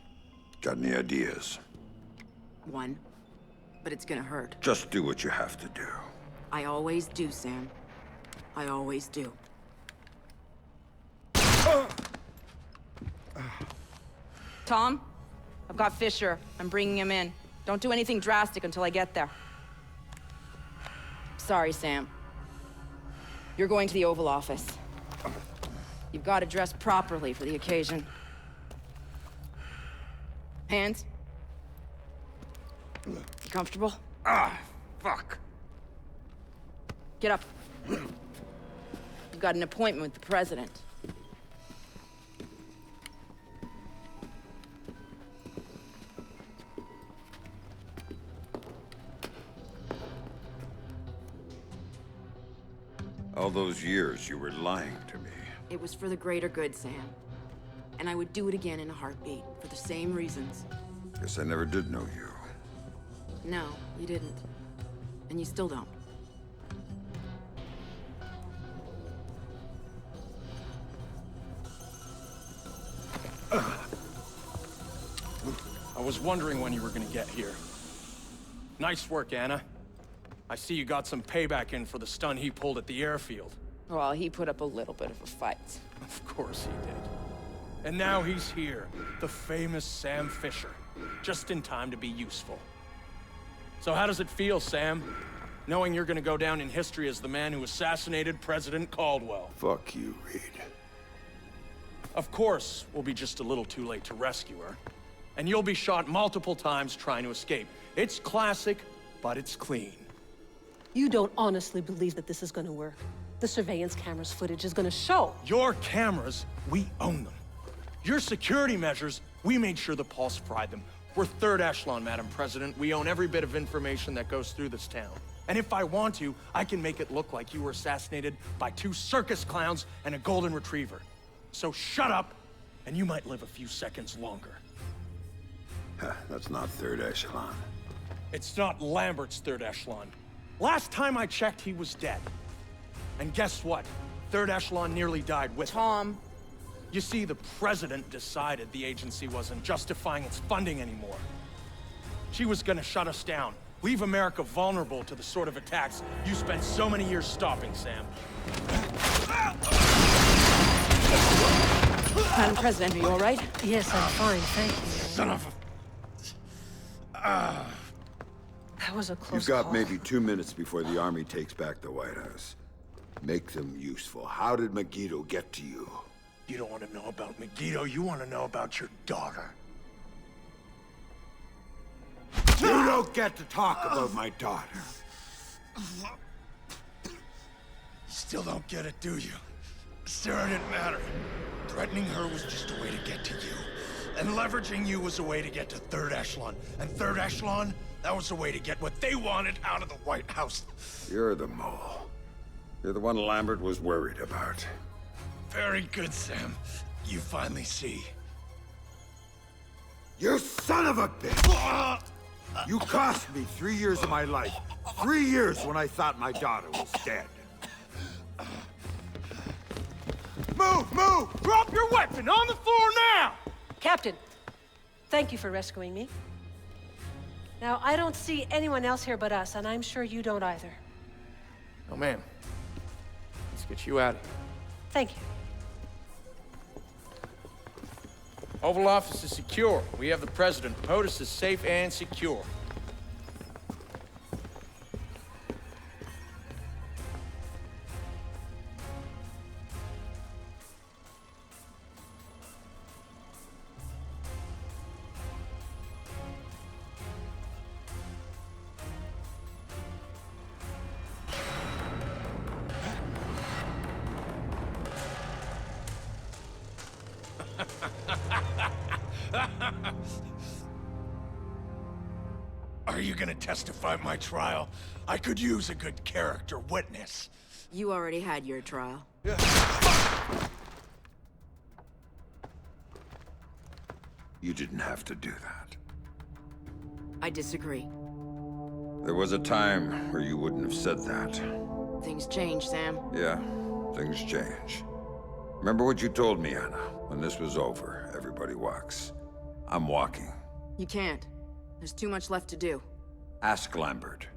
Got any ideas? One. But it's gonna hurt. Just do what you have to do. I always do, Sam. I always do. Tom? I've got Fisher. I'm bringing him in. Don't do anything drastic until I get there. Sorry, Sam. You're going to the Oval Office. You've got to dress properly for the occasion. Hands? You comfortable? Ah, fuck. Get up. You've got an appointment with the president. All those years you were lying to me. It was for the greater good, Sam. And I would do it again in a heartbeat, for the same reasons. Guess I never did know you. No, you didn't. And you still don't. I was wondering when you were gonna get here. Nice work, Anna. I see you got some payback in for the stun he pulled at the airfield. Well, he put up a little bit of a fight. Of course he did. And now he's here, the famous Sam Fishер, just in time to be useful. So how does it feel, Sam? Knowing you're gonna go down in history as the man who assassinated President Caldwell. Fuck you, Reed. Of course, we'll be just a little too late to rescue her. And you'll be shot multiple times trying to escape. It's classic, but it's clean. You don't honestly believe that this is gonna work. The surveillance cameras footage is gonna show. Your cameras, we own them. Your security measures, we made sure the Pulse fried them. We're third echelon, Madam President. We own every bit of information that goes through this town. And if I want to, I can make it look like you were assassinated by 2 circus clowns and a golden retriever. So shut up, and you might live a few seconds longer. That's not third echelon. It's not Lambert's third echelon. Last time I checked, he was dead. And guess what? Third echelon nearly died with Tom. You see, the president decided the agency wasn't justifying its funding anymore. She was gonna shut us down, leave America vulnerable to the sort of attacks you spent so many years stopping, Sam. Madam President, are you all right? Yes, I'm fine, thank you. Son of a... That was a close You've got call. maybe 2 minutes before the army takes back the White House. Make them useful. How did Megiddo get to you? You don't want to know about Megiddo, you want to know about your daughter. You don't get to talk about my daughter. Still don't get it, do you? Sarah didn't matter. Threatening her was just a way to get to you. And leveraging you was a way to get to Third Echelon. And Third Echelon, that was a way to get what they wanted out of the White House. You're the mole. You're the one Lambert was worried about. Very good, Sam. You finally see. You son of a bitch! You cost me 3 years of my life. 3 years when I thought my daughter was dead. Move! Move! Drop your weapon on the floor now! Captain, thank you for rescuing me. Now, I don't see anyone else here but us, and I'm sure you don't either. Oh, ma'am. Let's get you out of here. Thank you. Oval Office is secure. We have the President. POTUS is safe and secure. Are you gonna testify at my trial? I could use a good character witness. You already had your trial. You didn't have to do that. I disagree. There was a time where you wouldn't have said that. Things change, Sam. Yeah, things change. Remember what you told me, Anna? When this was over, everybody walks. I'm walking. You can't. There's too much left to do. Ask Lambert.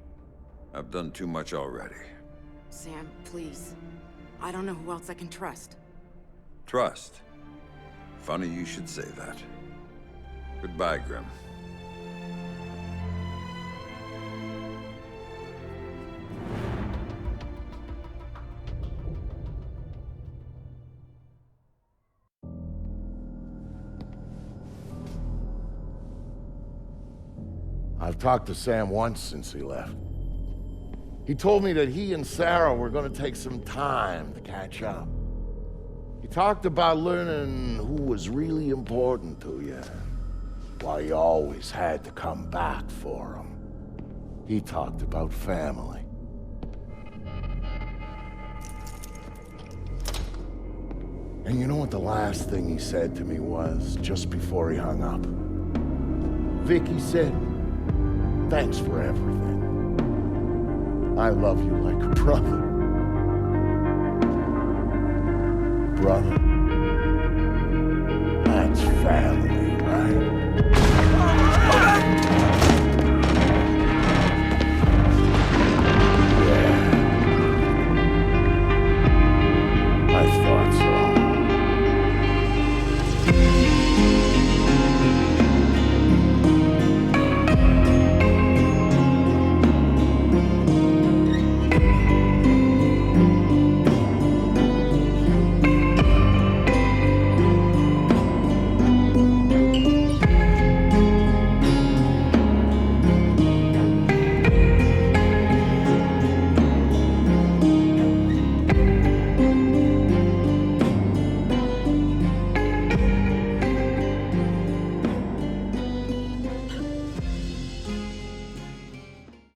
I've done too much already. Sam, please. I don't know who else I can trust. Trust? Funny you should say that. Goodbye, Grim. I've talked to Sam once since he left. He told me that he and Sarah were going to take some time to catch up. He talked about learning who was really important to you, why you always had to come back for him. He talked about family. And you know what the last thing he said to me was, just before he hung up? Vic, he said, thanks for everything. I love you like a brother. Brother, that's family.